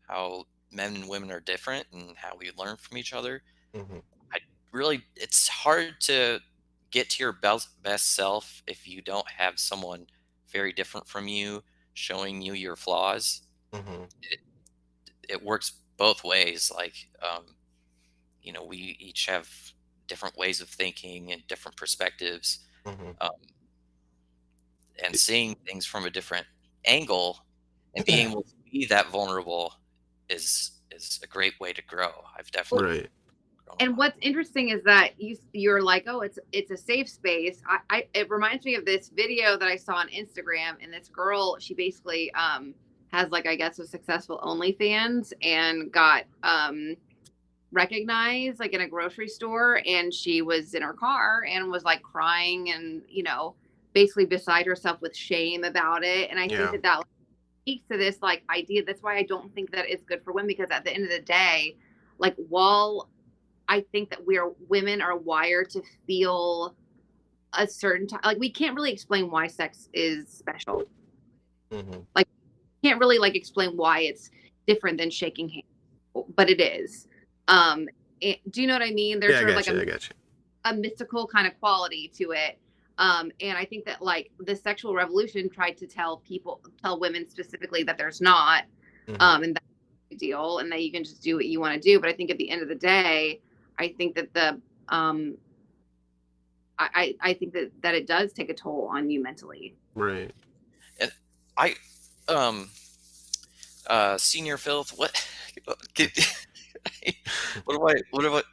how men and women are different and how we learn from each other. Hmm. I really, it's hard to get to your best self if you don't have someone very different from you showing you your flaws. Hmm. It, it works both ways. Like, we each have different ways of thinking and different perspectives. Hmm. Um, and seeing things from a different angle and being able to be that vulnerable is a great way to grow. I've definitely Right. grown a And lot. what's interesting is that you're like, oh, it's a safe space. It reminds me of this video that I saw on Instagram, and this girl, she basically has, like, I guess, a successful OnlyFans, and got recognized, like, in a grocery store, and she was in her car and was like crying and, basically beside herself with shame about it. And I think Yeah. that speaks to this, like, idea. That's why I don't think that it's good for women, because at the end of the day, like, while I think that women are wired to feel a certain time, like, we can't really explain why sex is special. Hmm. Like, can't really, like, explain why it's different than shaking hands, but it is. Do you know what I mean? There's Yeah, I sort of got like you. I got you. a mystical kind of quality to it. And I think that, like, the sexual revolution tried to tell women specifically that there's not, Hmm. and that's a deal, and that you can just do what you want to do. But I think at the end of the day, I think that um, I think that it does take a toll on you mentally. Right. And I, um, Senior Filth, what,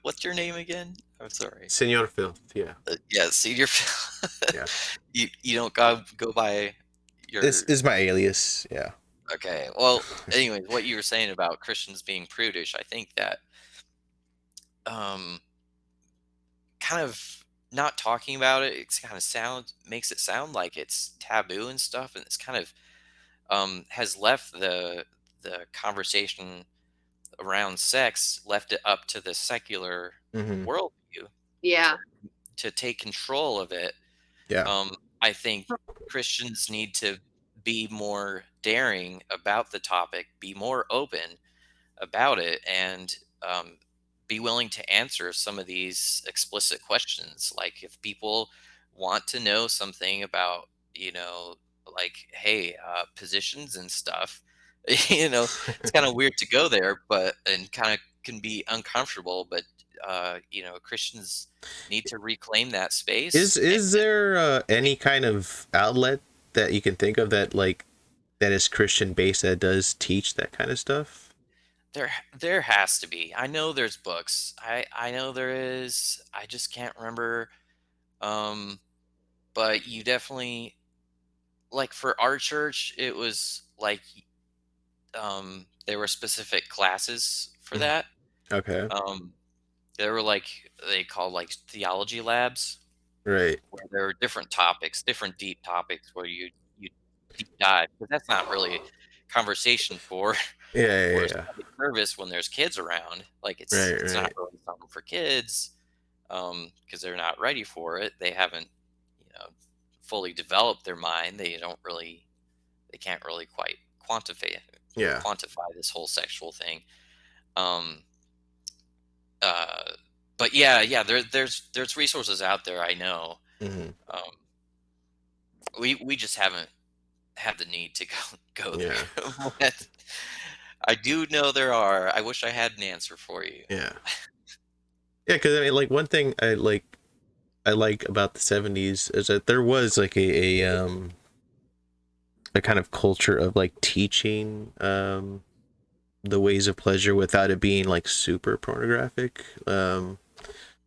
what's your name again? I'm sorry. Senor Filth. Yeah. Yeah, Senior Yeah. Filth. You don't go by This your. is my alias. Yeah. Okay. Well, anyways, what you were saying about Christians being prudish, I think that, um, kind of not talking about it, it's kind of makes it sound like it's taboo and stuff, and it's kind of, has left the conversation around sex, left it up to the secular Hmm. worldview to Yeah. take control of it. Yeah. Um, I think Christians need to be more daring about the topic, be more open about it, and be willing to answer some of these explicit questions. Like, if people want to know something about, like, hey, positions and stuff, it's kind of weird to go there, but and kind of can be uncomfortable. But Christians need to reclaim that Is space. is there any kind of outlet that you can think of that is Christian based that does teach that kind of stuff? There has to be. I know there's books. I know there is. I just can't remember. Um, but you definitely, like, for our church, it was like, there were specific classes for Mhm. that. Okay. Um, there were, like, they called, like, theology labs, Right. where there were different topics, different deep topics where you deep dive, because that's not really conversation for Yeah. Yeah. for a Yeah. Sunday service when there's kids around. Like, Right. it's not Right. really something for kids, because they're not ready for it. They haven't, you know, fully developed their mind. They can't really quite Yeah. quantify this whole sexual thing. Um, uh, but yeah, there's resources out there. I know. Hmm. Um, we just haven't had the need to go Yeah. there. But I do know there are. I wish I had an answer for you. Yeah. Yeah. Because I mean, like one thing I like about the '70s is that there was like a kind of culture of like teaching the ways of pleasure without it being like super pornographic. Like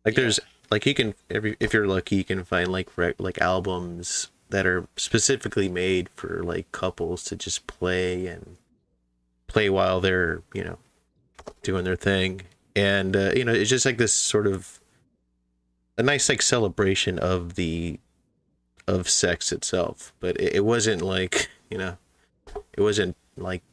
Yeah. there's like you can if you're lucky you can find like like albums that are specifically made for like couples to just play while they're doing their thing, and it's just like this sort of a nice like celebration of sex itself, but it wasn't like it wasn't like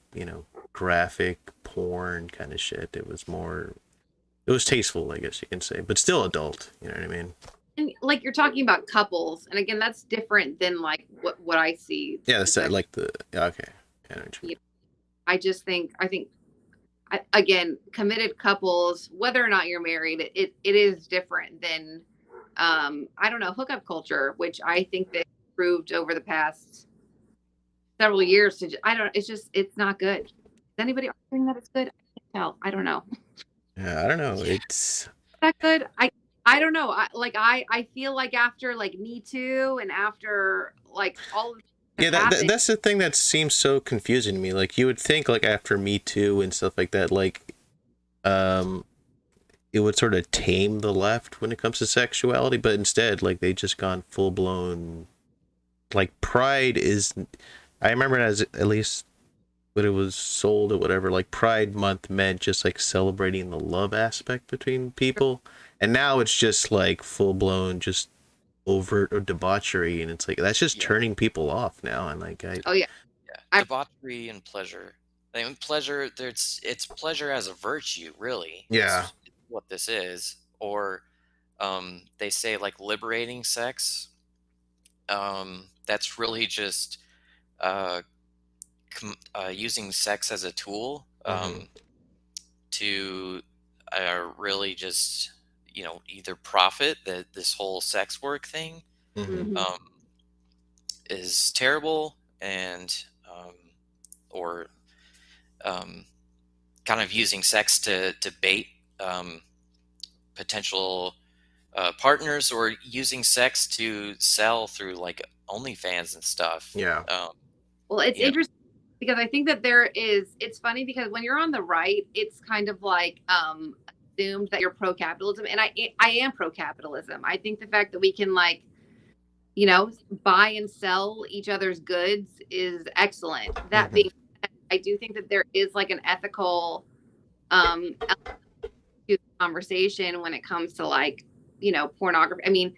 graphic porn kind of shit. It was tasteful, I guess you can say, but still adult. You know what I mean? And like you're talking about couples, and again, that's different than like what I see. Yeah, that's like the yeah, okay. I know what you mean. I think again, committed couples, whether or not you're married, it is different than I don't know, hookup culture, which I think that proved over the past several years to I don't it's not good. Is anybody arguing that it's good? I can't tell. I don't know. Yeah, I don't know. It's That good? I don't know. I feel like after like Me Too and after like all of yeah, that happened. that's the thing that seems so confusing to me. Like you would think like after Me Too and stuff like that, like um it would sort of tame the left when it comes to sexuality, but instead like they just gone full blown like Pride is I remember it as at least when it was sold or whatever, like Pride Month meant just like celebrating the love aspect between people. And now it's just like full blown, just overt or debauchery. And it's like, that's just Yeah. turning people off now. And like, Oh yeah. Yeah. Debauchery and pleasure. I mean, pleasure. It's pleasure as a virtue, really. yeah. It's what this is. Or they say like liberating sex. That's really just uh, using sex as a tool Mm-hmm. to really just either profit that this whole sex work thing Mm-hmm. Mhm. um, is terrible and or um, kind of using sex to bait um, potential partners or using sex to sell through like OnlyFans and stuff. Yeah. Well, it's You know, interesting because I think that it's funny because when you're on the right, it's kind of like assumed that you're pro capitalism. And I am pro capitalism. I think the fact that we can like, you know, buy and sell each other's goods is excellent. That Mm-hmm. being said, I do think that there is like an ethical element to the conversation when it comes to like, pornography. I mean,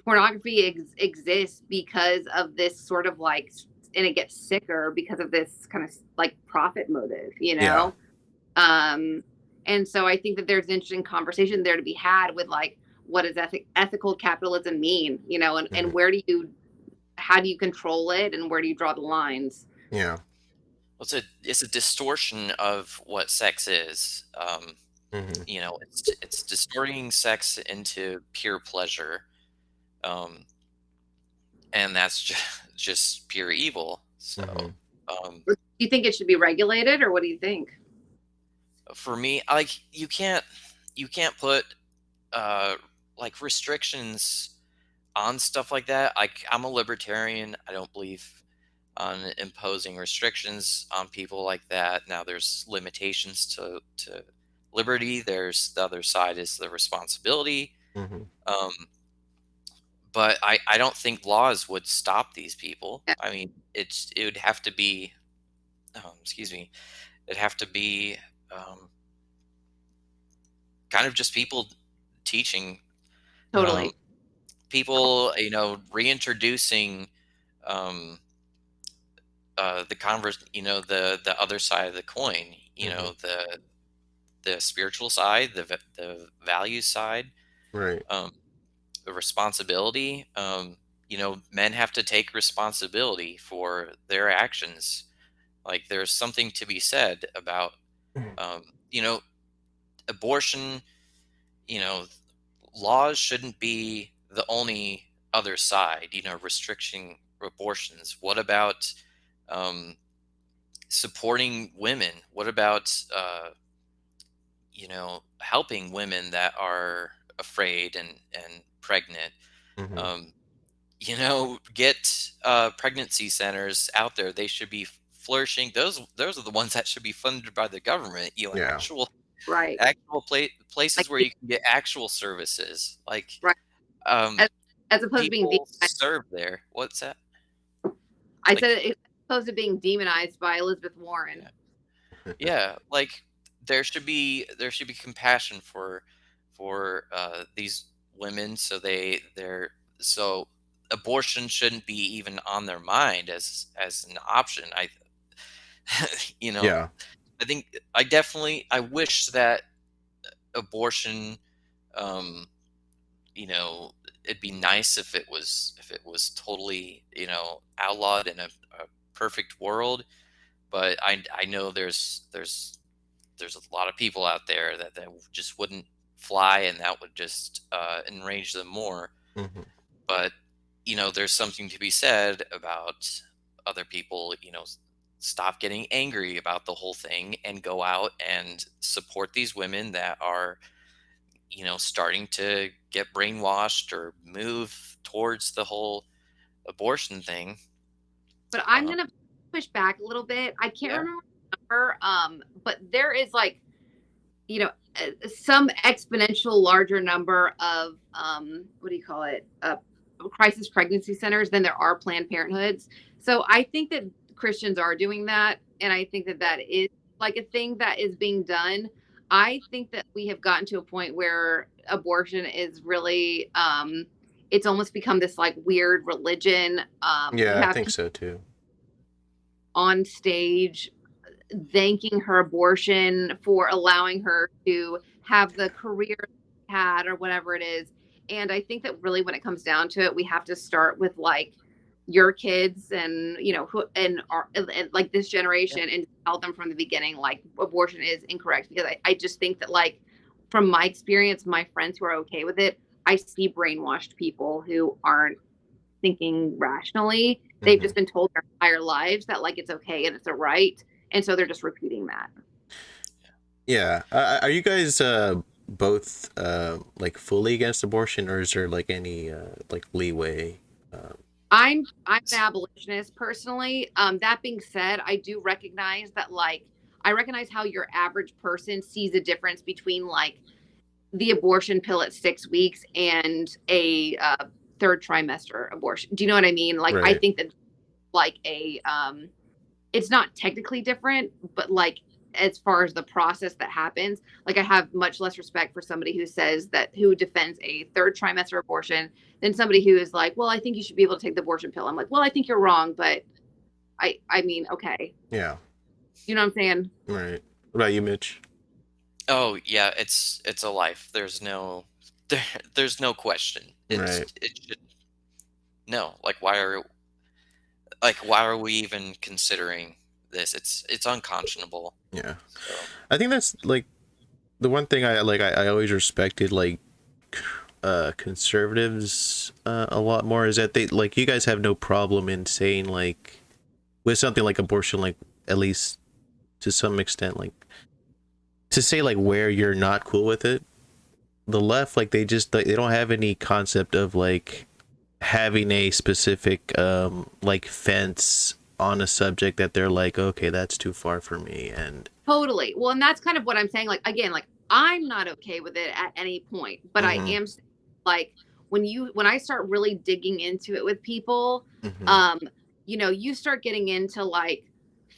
pornography exists because of this sort of like, and it gets sicker because of this kind of like profit motive, Yeah. um and so I think that there's an interesting conversation there to be had with like what does ethical capitalism mean, and Mm-hmm. how do you control it and where do you draw the lines? Yeah. it's a distortion of what sex is. Mm-hmm. It's distorting sex into pure pleasure, um, and that's just pure evil. Mm-hmm. So, um, Do you think it should be regulated, or what do you think? for me, like you can't put uh, like restrictions on stuff like that. Like I'm a libertarian. I don't believe on imposing restrictions on people like that. Now there's limitations to liberty. There's the other side is the responsibility. Mm-hmm. Um, but I don't think laws would stop these people. Yeah, I mean, it would have to be, excuse me, it'd have to be um, kind of just people teaching um, totally. people, reintroducing um, the converse, the other side of the coin, Mm-hmm. the spiritual side, the value side, Right. um, the responsibility. Men have to take responsibility for their actions. Like there's something to be said about, um, you know, abortion. You know, laws shouldn't be the only other side. Restricting abortions. What about um, supporting women? What about helping women that are afraid and pregnant? Mm-hmm. Get pregnancy centers out there. They should be flourishing, those are the ones that should be funded by the government. Yeah. Actual Right. places Like, where you can get actual services, like right. um, As opposed to being people demonized. serve there. What's that? I Like, said it's opposed to being demonized by Elizabeth Warren. yeah, like there should be compassion for these women, so so abortion shouldn't be even on their mind as an option. You know, Yeah. I think I wish that abortion, um, it'd be nice if it was totally, outlawed in a perfect world. But I know there's a lot of people out there that just wouldn't fly, and that would just enrage them more. Hmm. But there's something to be said about other people, stop getting angry about the whole thing and go out and support these women that are starting to get brainwashed or move towards the whole abortion thing. But I'm uh, gonna push back a little bit. I can't yeah. remember the number, but there is like, some exponential larger number of what do you call it? Crisis pregnancy centers than there are Planned Parenthoods. So I think that Christians are doing that, and I think that that is like a thing that is being done. I think that we have gotten to a point where abortion is really it's almost become this like weird religion. You Yeah, I have think people so too. on stage thanking her abortion for allowing her to have the career she had or whatever it is. And I think that really when it comes down to it, we have to start with like your kids and who and like this generation and tell them from the beginning like abortion is incorrect, because I just think that like from my experience, my friends who are okay with it, I see brainwashed people who aren't thinking rationally. They've just been told their entire lives that like it's okay and it's a right, and so they're just repeating that. Yeah. Are you guys both like fully against abortion, or is there like any like leeway? I'm an abolitionist personally. That being said, I do recognize that like I recognize how your average person sees a difference between like the abortion pill at 6 weeks and a third trimester abortion. Do you know what I mean? Like I Right. think that like a it's not technically different, but like as far as the process that happens, like I have much less respect for somebody who defends a third trimester abortion than somebody who is like, well, I think you should be able to take the abortion pill. I'm like, well, I think you're wrong, but I mean, okay. Yeah. You know what I'm saying? Right. What about you, Mitch? Oh yeah, it's a life. There's no question. Right. It should no. Why are we even considering this? It's unconscionable. Yeah. So I think that's like the one thing I always respected like conservatives a lot more, is that they like, you guys have no problem in saying like with something like abortion, like at least to some extent, like to say like where you're not cool with it. The left, like they just they don't have any concept of like having a specific like fence on a subject that they're like, okay, that's too far for me. And Totally. Well, and that's kind of what I'm saying. Like again, like I'm not okay with it at any point, but I Mhm. am like when I start really digging into it with people, Mhm. you start getting into like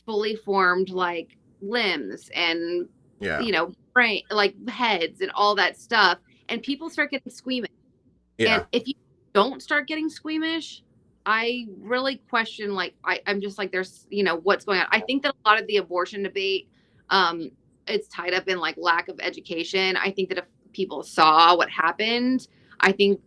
fully formed like limbs and Yeah. brain like heads and all that stuff, and people start getting squeamish. Yeah. And if you don't start getting squeamish, I really question like I'm just like there's what's going on. I think that a lot of the abortion debate, um, it's tied up in like lack of education. I think that if people saw what happened, I think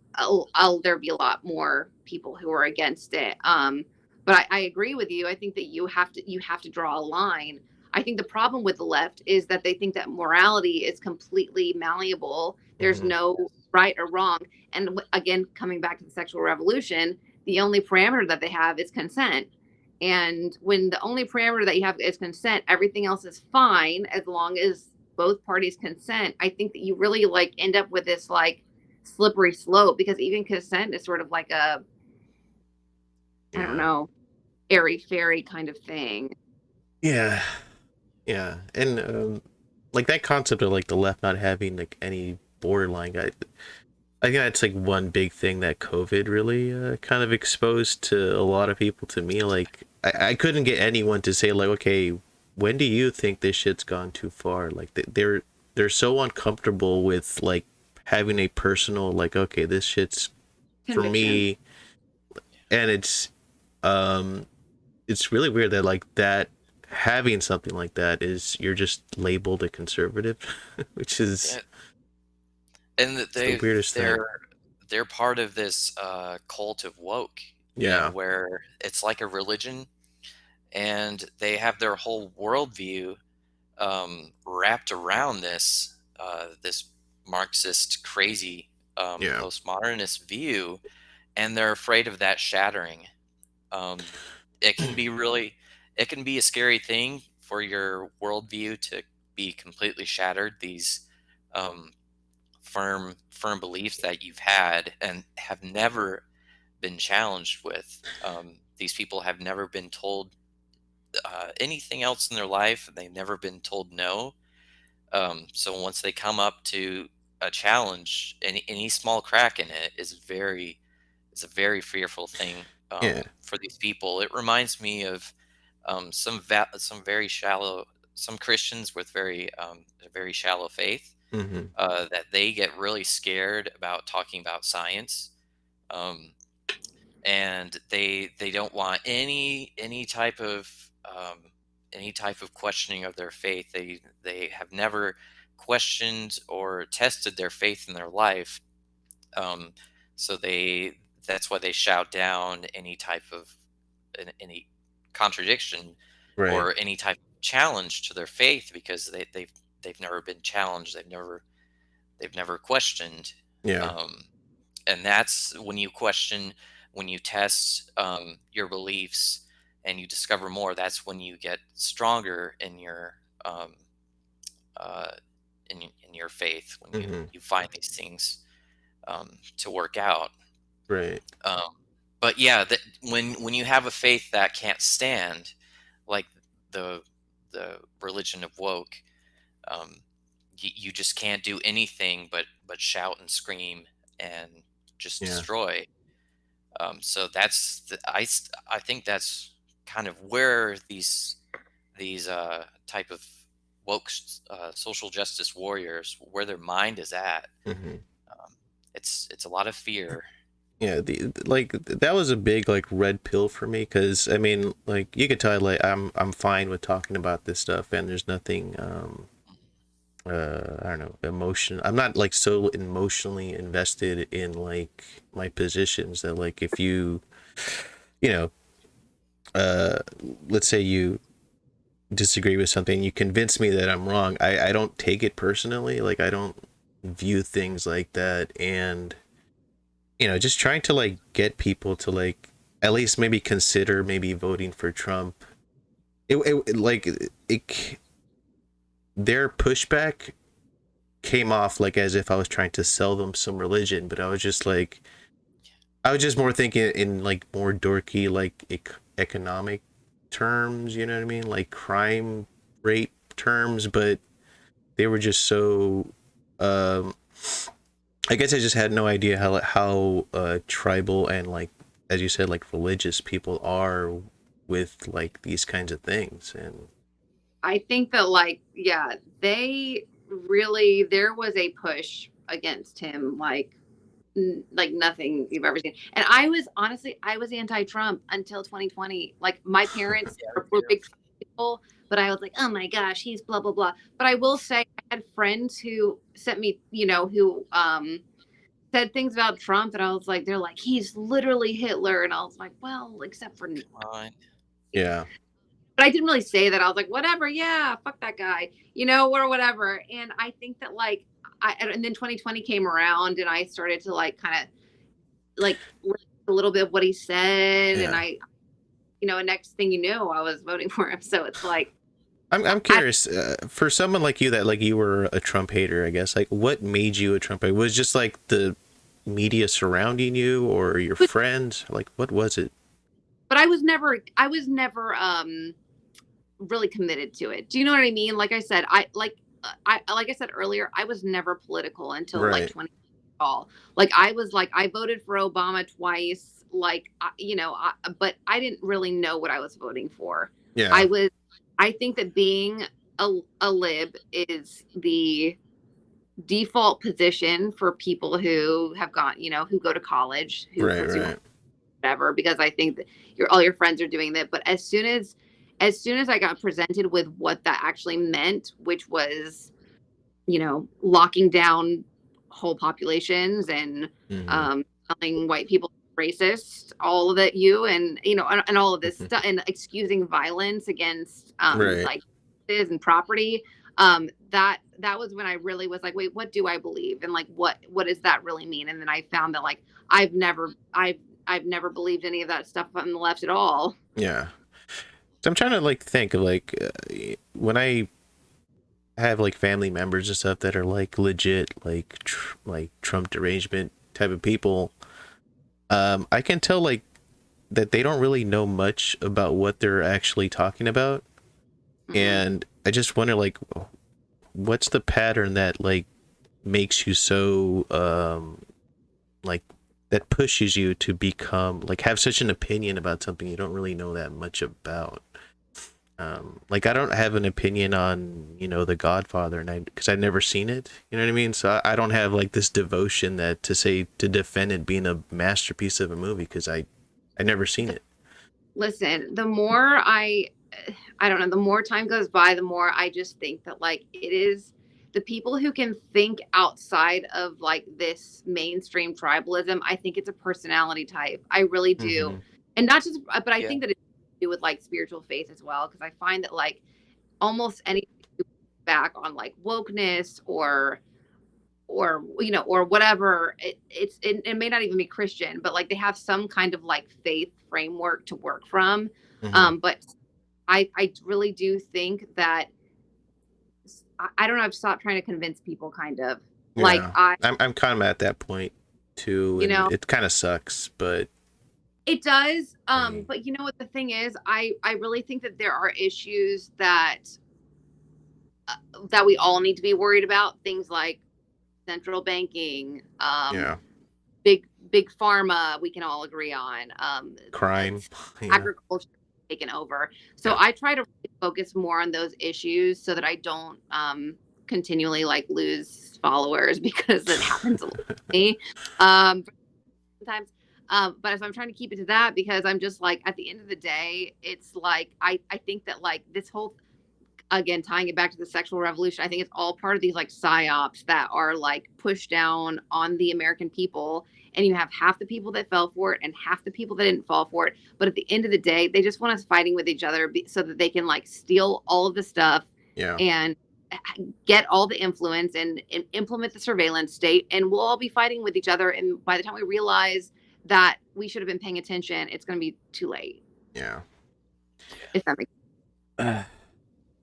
there'd be a lot more people who are against it. But I agree with you. I think that you have to draw a line. I think the problem with the left is that they think that morality is completely malleable. There's Mhm. no right or wrong. And again, coming back to the sexual revolution, the only parameter that they have is consent. And when the only parameter that you have is consent, everything else is fine as long as both parties consent. I think that you really like end up with this like slippery slope, because even consent is sort of like a, I don't Yeah. know, airy fairy kind of thing. Yeah, yeah, and like that concept of like the left not having like any borderline. I think that's like one big thing that COVID really kind of exposed to a lot of people. To me, like I couldn't get anyone to say like, okay, when do you think this shit's gone too far? Like they're so uncomfortable with like having a personal like, okay, this shit's for Conviction. me, and um it's really weird that like that having something like that is you're just labeled a conservative, which is Yeah, and it's the weirdest thing. they're part of this cult of woke, Yeah, where it's like a religion, and they have their whole worldview wrapped around this Marxist crazy yeah, postmodernist view, and they're afraid of that shattering. Um, it can be really, it can be a scary thing for your worldview to be completely shattered. These um, firm beliefs that you've had and have never been challenged with. These people have never been told anything else in their life. They've never been told no. So once they come up to a challenge, any small crack in it is a very fearful thing yeah. for these people. It reminds me of some very shallow, some Christians with a very shallow faith, Hmm. that they get really scared about talking about science. Um, and they don't want any type of questioning of their faith. They have never questioned or tested their faith in their life. Um, so that's why they shout down any type of any contradiction Right. or any type of challenge to their faith, because they've never been challenged. They've never questioned. Yeah. Um, and that's when you question, when you test your beliefs and you discover more, that's when you get stronger um, uh, in your faith, when Hmm. you find these things to work out. Right. um, but yeah, when you have a faith that can't stand, like the religion of woke, um, you just can't do anything but shout and scream and just Yeah. destroy. So I think that's kind of where these type of woke social justice warriors, where their mind is at. Hmm. Um, it's a lot of fear. Yeah. Like that was a big like red pill for me because I mean like you could tell like I'm fine with talking about this stuff and there's nothing I don't know emotion. I'm not like so emotionally invested in like my positions that like if you know uh let's say you disagree with something, you convince me that I'm wrong. I don't take it personally. Like I don't view things like that. And just trying to like get people to like at least maybe consider maybe voting for Trump. Like their pushback came off like as if I was trying to sell them some religion, but I was just more thinking in like more dorky like economic terms, you know what I mean? Like crime rate terms, but they were just so um I guess I just had no idea how tribal and like as you said like religious people are with like these kinds of things. And I think that like, yeah, they really, there was a push against him, like nothing you've ever seen. And I was honestly, I was anti-Trump until 2020. Like my parents were big Trump people, but I was like, oh my gosh, he's blah blah blah. But I will say, I had friends who sent me, who said things about Trump that I was like, they're like, he's literally Hitler, and I was like, well, except for, Come on. yeah. but I didn't really say that. I was like, whatever, yeah, fuck that guy, or whatever. And I think that like, and then 2020 came around, and I started to like kind of like a little bit of what he said, and Yeah. and next thing you know, I was voting for him. So it's like, I'm I, curious for someone like you that like you were a Trump hater, I guess. Like what made you a Trump hater? Was it just like the media surrounding you or your friends? Like what was it? but I was never really committed to it. Do you know what I mean? Like I said, like I said earlier, I was never political until like Right. 20 all. Like I was like I voted for Obama twice, like but I didn't really know what I was voting for. Yeah. I think that being a lib is the default position for people who have gone, who go to college, who Right. pursue Right. whatever, because I think that all your friends are doing that. But as soon as I got presented with what that actually meant, which was, locking down whole populations and Mm-hmm. telling white people racist, all of that, and all of this stuff, and excusing violence against Right. like and property. That was when I really was like, wait, what do I believe, and like what does that really mean? And then I found that like I've never believed any of that stuff on the left at all. Yeah. So I'm trying to like think of like when I have like family members and stuff that are like legit like like Trump derangement type of people. I can tell like that they don't really know much about what they're actually talking about, Mhm. and I just wonder like what's the pattern that like makes you so like that pushes you to become like have such an opinion about something you don't really know that much about. Like I don't have an opinion on The Godfather, and because I've never seen it, you know what I mean. So I don't have like this devotion that to defend it being a masterpiece of a movie because I never seen it. Listen, the more I don't know, the more time goes by, the more I just think that like it is the people who can think outside of like this mainstream tribalism. I think it's a personality type. I really do. Mm-hmm. And not just, but I Yeah. think that it's to do with like spiritual faith as well. Cause I find that like almost any back on like wokeness or whatever, it may not even be Christian, but like they have some kind of like faith framework to work from. Mm-hmm. But I really do think that I don't know, I've stopped trying to convince people, kind of like Yeah, I'm kind of at that point too, you and know it kind of sucks, but it does. I mean, But you know what the thing is, I really think that there are issues that we all need to be worried about, things like central banking, yeah, big pharma, we can all agree on, crime, yeah, agriculture taken over. So yeah, I try to really focus more on those issues so that I don't continually like lose followers because it happens a lot to me sometimes. But so I'm trying to keep it to that because I'm just like, at the end of the day, it's like I think that like this whole, again, tying it back to the sexual revolution, I think it's all part of these like psyops that are like pushed down on the American people. And you have half the people that fell for it and half the people that didn't fall for it. But at the end of the day, they just want us fighting with each other so that they can like steal all of the stuff yeah, and get all the influence and implement the surveillance state. And we'll all be fighting with each other. And by the time we realize that we should have been paying attention, it's going to be too late. yeah. If that makes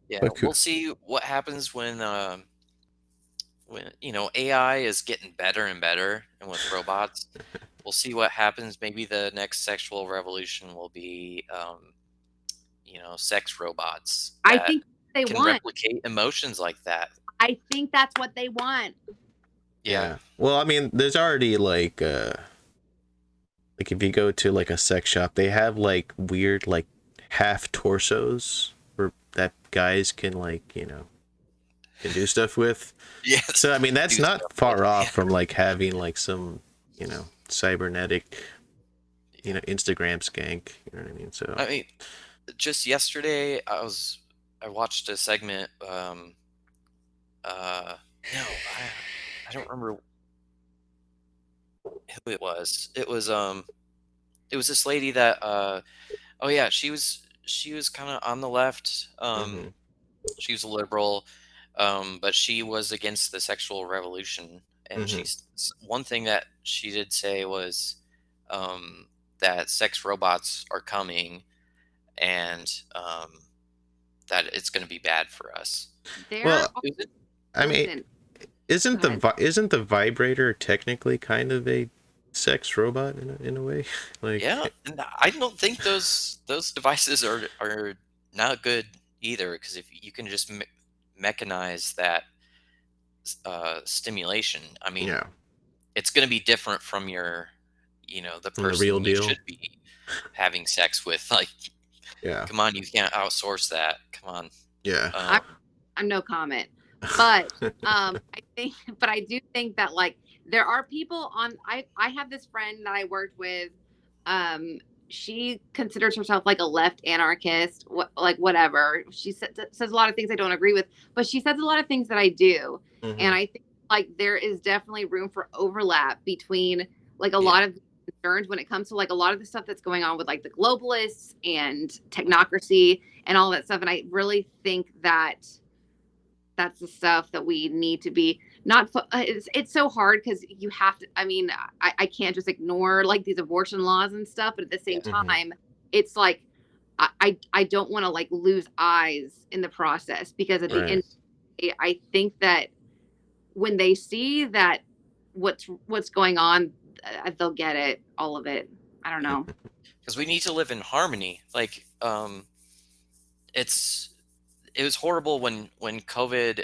Yeah, But we'll see what happens when AI is getting better and better, and with robots, we'll see what happens. Maybe the next sexual revolution will be, sex robots I that think they can want. replicate emotions like that. I think that's what they want. Yeah, yeah. Well, I mean, there's already like if you go to like a sex shop, they have like weird like half torsos for that guys can like can do stuff with. yes, So I mean, do that's not stuff with. far Yeah, off from like having like some cybernetic yeah. Instagram skank. You know what I mean? So I mean, just yesterday, I watched a segment. No, I don't remember who it was. It was this lady that oh yeah, she was kind of on the left. hmm She was a liberal, but she was against the sexual revolution. And hmm one thing that she did say was um, that sex robots are coming, and that it's going to be bad for us. There Well, are, Is it? I mean, listen, go isn't ahead. isn't the vibrator technically kind of a sex robot in a way? Yeah, Like, and I don't think those devices are not good either, because if you can just mechanize that stimulation, I mean, Yeah. it's going to be different from your, the From the real person you deal. should be having sex with. Like, Yeah. come on, you can't outsource that. Come on. Yeah. Um, I'm no comment. But but I do think that like there are people on I have this friend that I worked with. She considers herself like a left anarchist, like whatever. She says a lot of things I don't agree with, but she says a lot of things that I do. And I think like there is definitely room for overlap between like a Yeah. lot of concerns when it comes to like a lot of the stuff that's going on with like the globalists and technocracy and all that stuff. And I really think that that's the stuff that we need to be not it's so hard because you have to, I mean, I can't just ignore like these abortion laws and stuff, but at the same Yeah. time it's like I don't want to like lose eyes in the process, because at the Right. end I think that when they see that what's going on, they'll get it, all of it. I don't know. Because we need to live in harmony. Like, it was horrible when COVID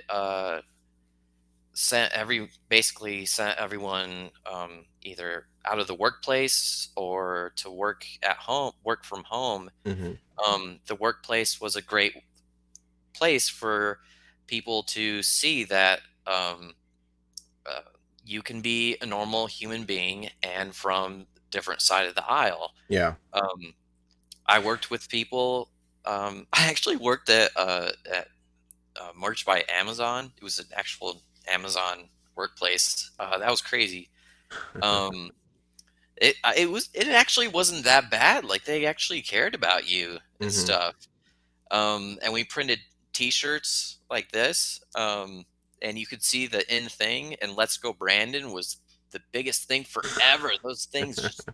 basically sent everyone either out of the workplace or to work from home. The workplace was a great place for people to see that uh, you can be a normal human being and from different side of the aisle. Yeah. I worked with people. I actually worked at Merch by Amazon. It was an actual Amazon workplace. That was crazy. Um, it actually wasn't that bad. Like, they actually cared about you and stuff. And we printed T-shirts like this. And you could see the in thing. And "Let's Go Brandon" was the biggest thing forever. Those things just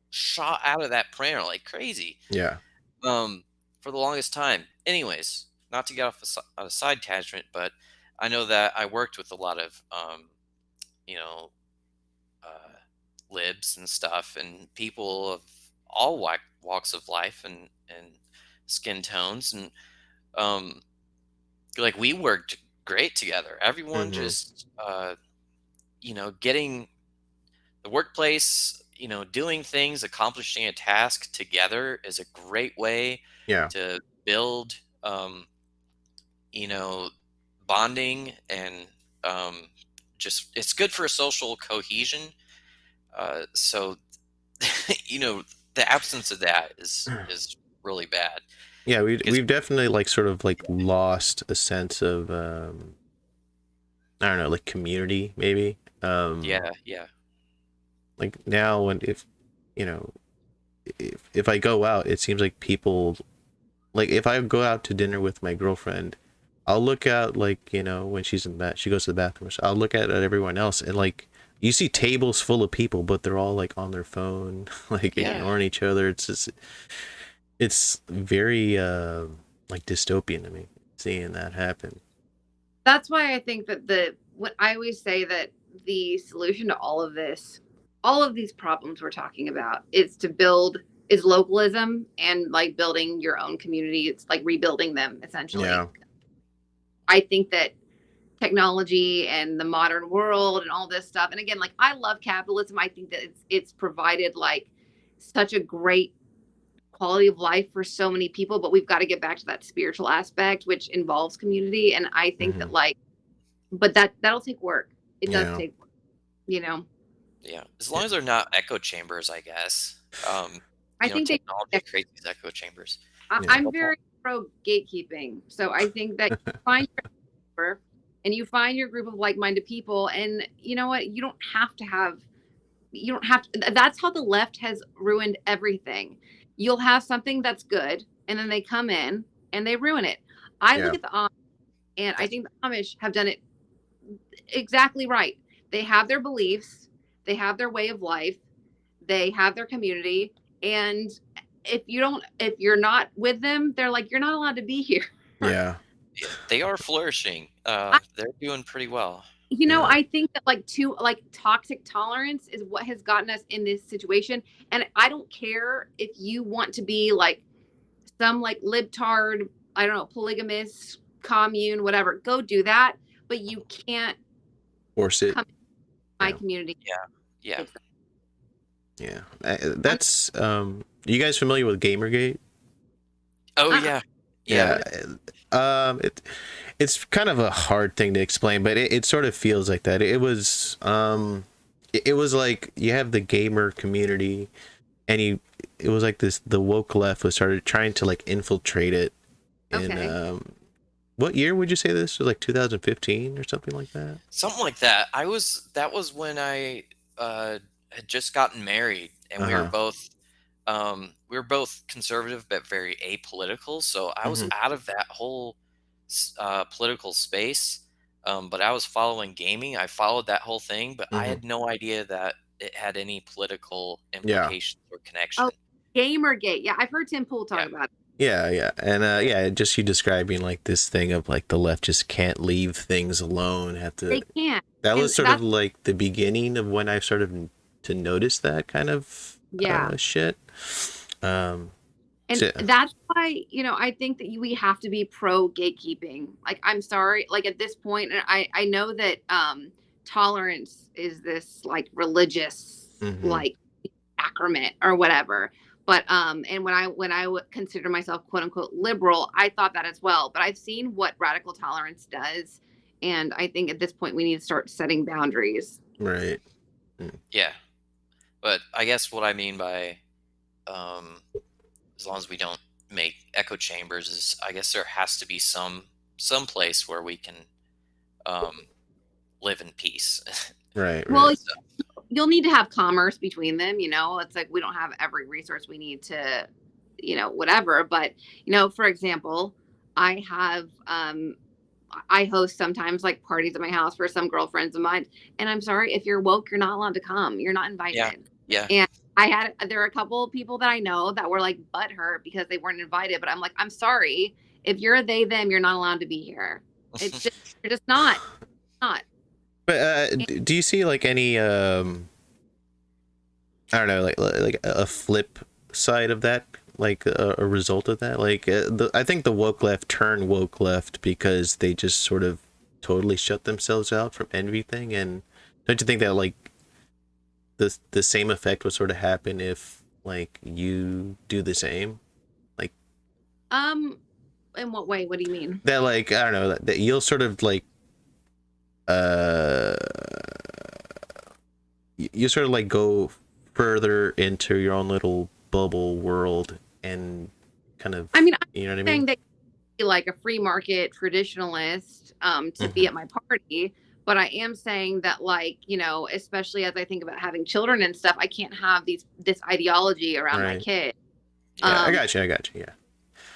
shot out of that printer like crazy. Yeah. For the longest time. Anyways, not to get off on a side tangent, but I know that I worked with a lot of, you know, uh, libs and stuff, and people of all walks of life and skin tones, and um, like, we worked great together. Everyone just, getting the workplace, doing things, accomplishing a task together is a great way Yeah. to build, you know, bonding, and um, just it's good for social cohesion. So, the absence of that is really bad. Yeah, Because we've definitely like sort of like lost a sense of I don't know, like community maybe. yeah, yeah, Like now when you know if I go out, it seems like people, like if I go out to dinner with my girlfriend, I'll look out, like, when she's in bed, she goes to the bathroom, so I'll look at everyone else, and like you see tables full of people, but they're all like on their phone, like yeah, ignoring each other. It's just, it's very like dystopian to me seeing that happen. That's why I think that what I always say, that the solution to all of this, all of these problems we're talking about, is localism and like building your own community. It's like rebuilding them essentially. Yeah. I think that technology and the modern world and all this stuff. And again, like I love capitalism. I think that it's provided like such a great quality of life for so many people, but we've got to get back to that spiritual aspect, which involves community. And I think that like, but that'll take work. It does Yeah. take work. yeah. As long as they're not echo chambers, I guess. I think Technology creates these echo chambers. I'm very pro gatekeeping. So I think that you find your neighbor and you find your group of like-minded people, and you know what? You don't have to. That's how the left has ruined everything. You'll have something that's good, and then they come in and they ruin it. I look at the Amish, and I think the Amish have done it exactly right. They have their beliefs, they have their way of life, they have their community, and if you're not with them, they're like, you're not allowed to be here. Yeah. They are flourishing. They're doing pretty well. I think that like toxic tolerance is what has gotten us in this situation. And I don't care if you want to be like some like libtard I don't know, polygamous commune, whatever, go do that. But you can't Force it. come to my Yeah. community. Yeah. Yeah. That's you guys familiar with Gamergate? Oh Uh-uh. yeah. It's kind of a hard thing to explain, but it sort of feels like that. It was like you have the gamer community, and it was like this, the woke left was started trying to like infiltrate it in Okay. what year would you say this was, like 2015 or something like that? Something like that. That was when I had just gotten married, and Uh-huh. we were both conservative but very apolitical. So I was Hmm. out of that whole political space. But I was following gaming. I followed that whole thing, but I Hmm. had no idea that it had any political Yeah. implications or connection. Oh, Gamergate. Yeah, I've heard Tim Pool talk Yeah. about it. Yeah, and yeah, just you describing like this thing of like the left just can't leave things alone. Have to. They can't. That And was sort of that's, like the beginning of when I started to notice that kind of yeah. shit. And So, that's why, I think that we have to be pro gatekeeping. Like, I'm sorry, like at this point, and I know that tolerance is this like religious mhm. like sacrament or whatever. But and when I would consider myself quote unquote liberal, I thought that as well. But I've seen what radical tolerance does, and I think at this point we need to start setting boundaries. Right. Mm. Yeah. But I guess what I mean by as long as we don't make echo chambers is I guess there has to be some place where we can um, live in peace. Right, Well, right. So, you'll need to have commerce between them. It's like we don't have every resource we need to, whatever. But for example, I have I host sometimes like parties at my house for some girlfriends of mine, and I'm sorry, if you're woke, you're not allowed to come, you're not yeah, invited. yeah. And there are a couple of people that I know that were like butthurt because they weren't invited, but I'm like, I'm sorry, if you're a they them, you're not allowed to be here. It's just, you're just not. But do you see like any I don't know, like a flip side of that, like a result of that? Like I think the woke left turned woke left because they just sort of totally shut themselves out from everything. And don't you think that like the same effect would sort of happen if like you do the same? Like In what way? What do you mean? that, like I don't know, that you'll sort of like uh you sort of like go further into your own little bubble world and kind of, I mean, I'm you know what I saying mean? that you're like a free market traditionalist to be Hmm. at my party, but I am saying that, like, especially as I think about having children and stuff, I can't have this ideology around my Right. kid. Yeah, Yeah. Um, I got you. Yeah.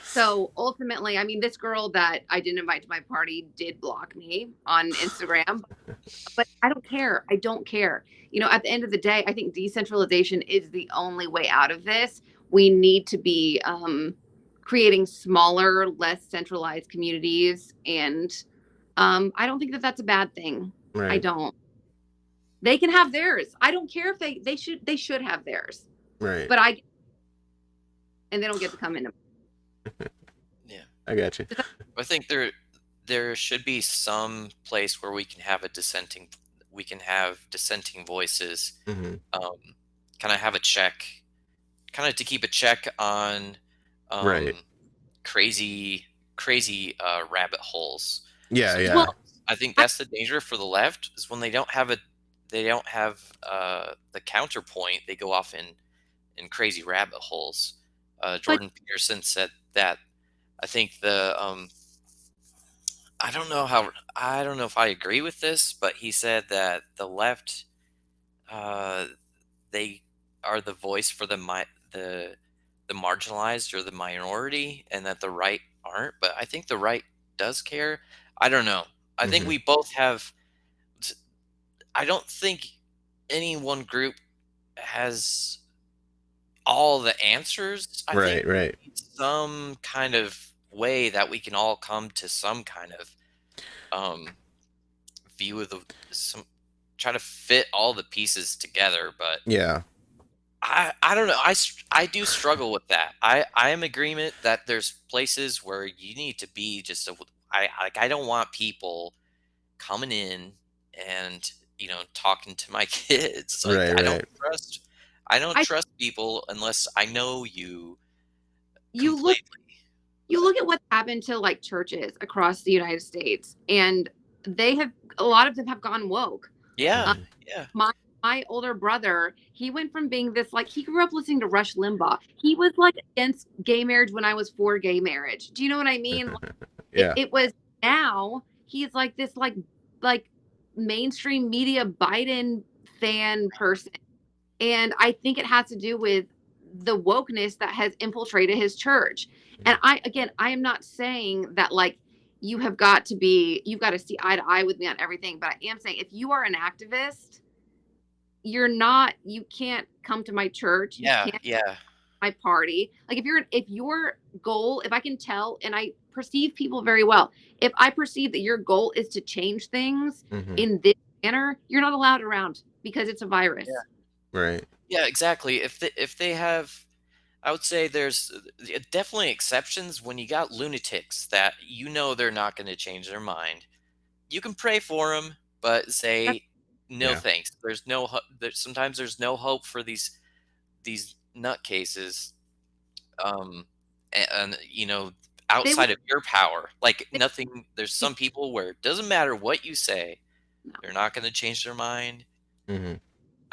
so ultimately, I mean, this girl that I didn't invite to my party did block me on Instagram, but I don't care. I don't care. At the end of the day, I think decentralization is the only way out of this. We need to be creating smaller, less centralized communities. And I don't think that that's a bad thing. I Right. don't. They can have theirs. I don't care if they should have theirs. Right. But and they don't get to come in. Yeah. I got you. I think there should be some place where we can have dissenting voices, Hmm. um, kind of have a check, kind of to keep a check on Right. um, crazy rabbit holes. Yeah, yeah. Well, Sometimes I think I, that's the danger for the left is when they don't have the counterpoint. They go off in crazy rabbit holes. but Jordan Peterson said that. I think the I don't know if I agree with this, but he said that the left uh, they are the voice for the marginalized or the minority, and that the right aren't. But I think the right does care. I don't know. I think Hmm. we both have. I don't think any one group has all the answers. I think Right, we right. need some kind of way that we can all come to some kind of um, view of the some try to fit all the pieces together. But Yeah. I don't know. I do struggle with that. I am in agreement that there's places where you need to be just I don't want people coming in and talking to my kids. Like Right, right. I don't I trust people unless I know you you look completely. you look at what's happened to like churches across the United States, and they have a lot of them have gone woke. Yeah, Um, Mhm. yeah, my my older brother, he went from being this like he grew up listening to Rush Limbaugh. He was like against gay marriage when I was for gay marriage. Do you know what I mean? Like, Yeah. it was now he's like this like mainstream media Biden fan person. And I think it has to do with the wokeness that has infiltrated his church. And I am not saying that like you've got to see eye to eye with me on everything, but I am saying if you are an activist, you can't come to my church. You yeah, can't yeah. my party. Like if your goal, if I can tell and I perceive people very well, if I perceive that your goal is to change things Hmm. in this manner, you're not allowed around because it's a Yeah. virus. Right. Yeah, exactly. If they have, I would say there's definitely exceptions when you got lunatics that they're not going to change their mind. You can pray for them, but That's say no Yeah. thanks. There's no sometimes there's no hope for these nutcases. Um, and they will outside of your power, like they, nothing. There's some people where it doesn't matter what you say, no. they're not going to change their mind. Hmm.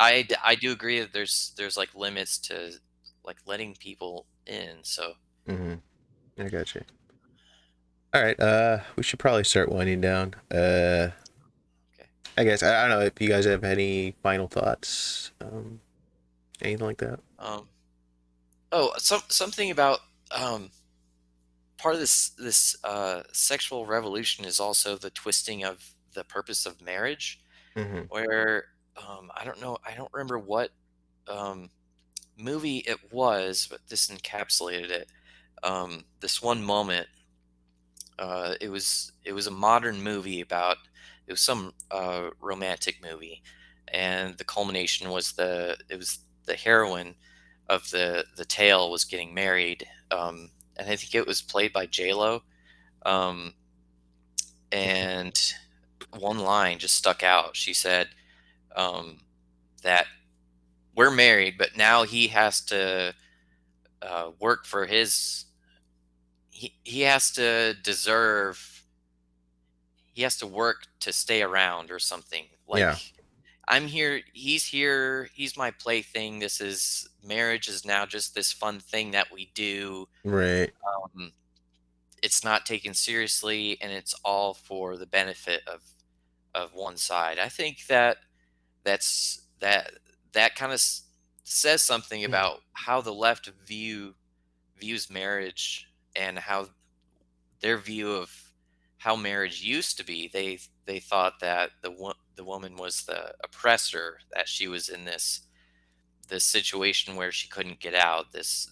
I do agree that there's like limits to like letting people in. So Hmm. I got you. All right. We should probably start winding down. okay. I guess I don't know if you guys have any final thoughts. Anything like that. Um, oh, something about um, part of this sexual revolution is also the twisting of the purpose of marriage, Hmm. where I don't know, I don't remember what um, movie it was, but this encapsulated it. This one moment, it was a modern movie about it was some romantic movie, and the culmination was the heroine of the tale was getting married, and I think it was played by J Lo, um, and one line just stuck out. She said um, that we're married, but now he has to work for his he has to deserve he has to work to stay around or something. Yeah. Like I'm here, he's my plaything. This is marriage is now just this fun thing that we do. Right. Um, it's not taken seriously and it's all for the benefit of one side. I think that that kind of says something about how the left views marriage and how their view of how marriage used to be. They thought that the woman was the oppressor, that she was in this situation where she couldn't get out.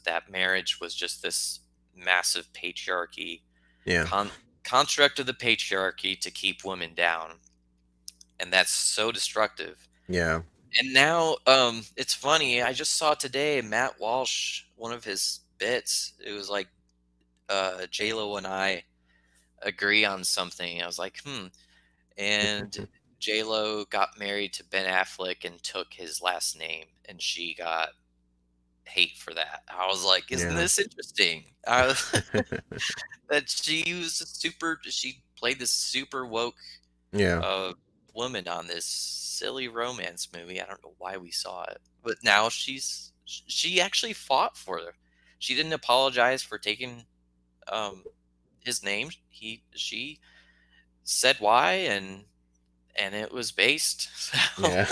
That marriage was just this massive patriarchy Yeah. con, construct of the patriarchy to keep women down, and that's so destructive. Yeah. And now, it's funny. I just saw today Matt Walsh, one of his bits. It was like J Lo and I agree on something. I was like, And J Lo got married to Ben Affleck and took his last name, and she got hate for that. I was like, isn't Yeah. this interesting? That she played this super woke Yeah. uh, woman on this silly romance movie. I don't know why we saw it, but now she actually fought for her. She didn't apologize for taking um, his name. She said why, and it was based. So Yeah.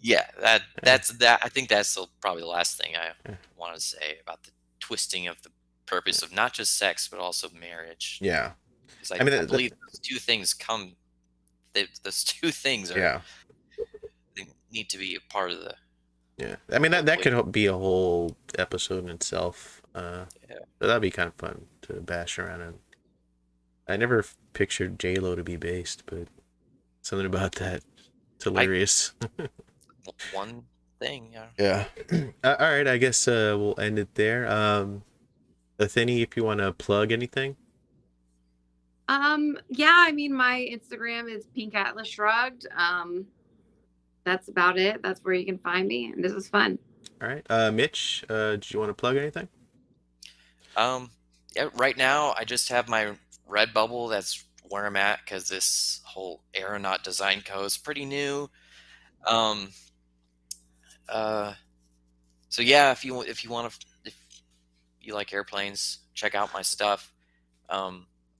yeah, that Yeah. that's that. I think that's probably the last thing I want to say about the twisting of the purpose of not just sex but also marriage, Yeah. because I mean, I believe those two things those two things yeah. they need to be a part of Yeah. I the mean, whole that equation. could be a whole episode in itself. Yeah. But that'd be kind of fun to bash around in. I never pictured J Lo to be based, but something about that. It's I hilarious. one thing. Yeah. Yeah. All right, I guess we'll end it there. Athene, if you want to plug anything. Yeah, I mean, my Instagram is Pinkatlasshrugged. That's about it. That's where you can find me, and this is fun. All right. Mitch, do you want to plug anything? Yeah, right now I just have my red bubble. That's where I'm at because this whole Aeronautdesignco is pretty new. Um, uh, so yeah, if you want to, if you like airplanes, check out my stuff.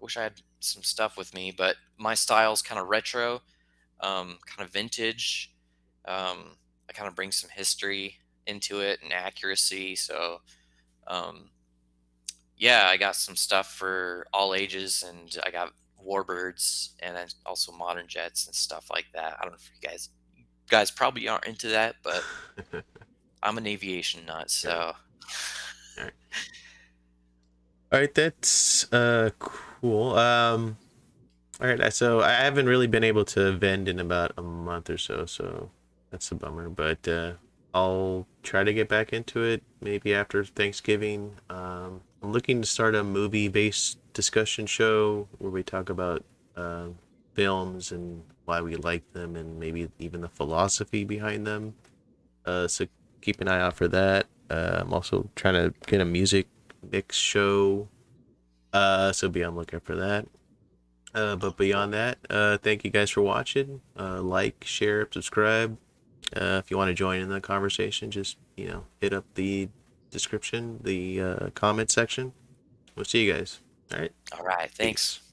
Wish I had some stuff with me, but my style's kind of retro, kind of vintage. I kind of bring some history into it and accuracy. So um, yeah, I got some stuff for all ages, and I got warbirds and then also modern jets and stuff like that. I don't know if you guys probably aren't into that, but I'm an aviation nut, Yeah. so All right. All right, that's cool. All right, so I haven't really been able to vend in about a month or so, so that's a bummer. But I'll try to get back into it maybe after Thanksgiving. I'm looking to start a movie-based discussion show where we talk about uh, films and why we like them, and maybe even the philosophy behind them. So keep an eye out for that. I'm also trying to get a music mix show, so be on the lookout for that. But beyond that, thank you guys for watching. Like, share, subscribe. If you want to join in the conversation, just hit up the description, the comment section. We'll see you guys. All right. all right, thanks. Peace.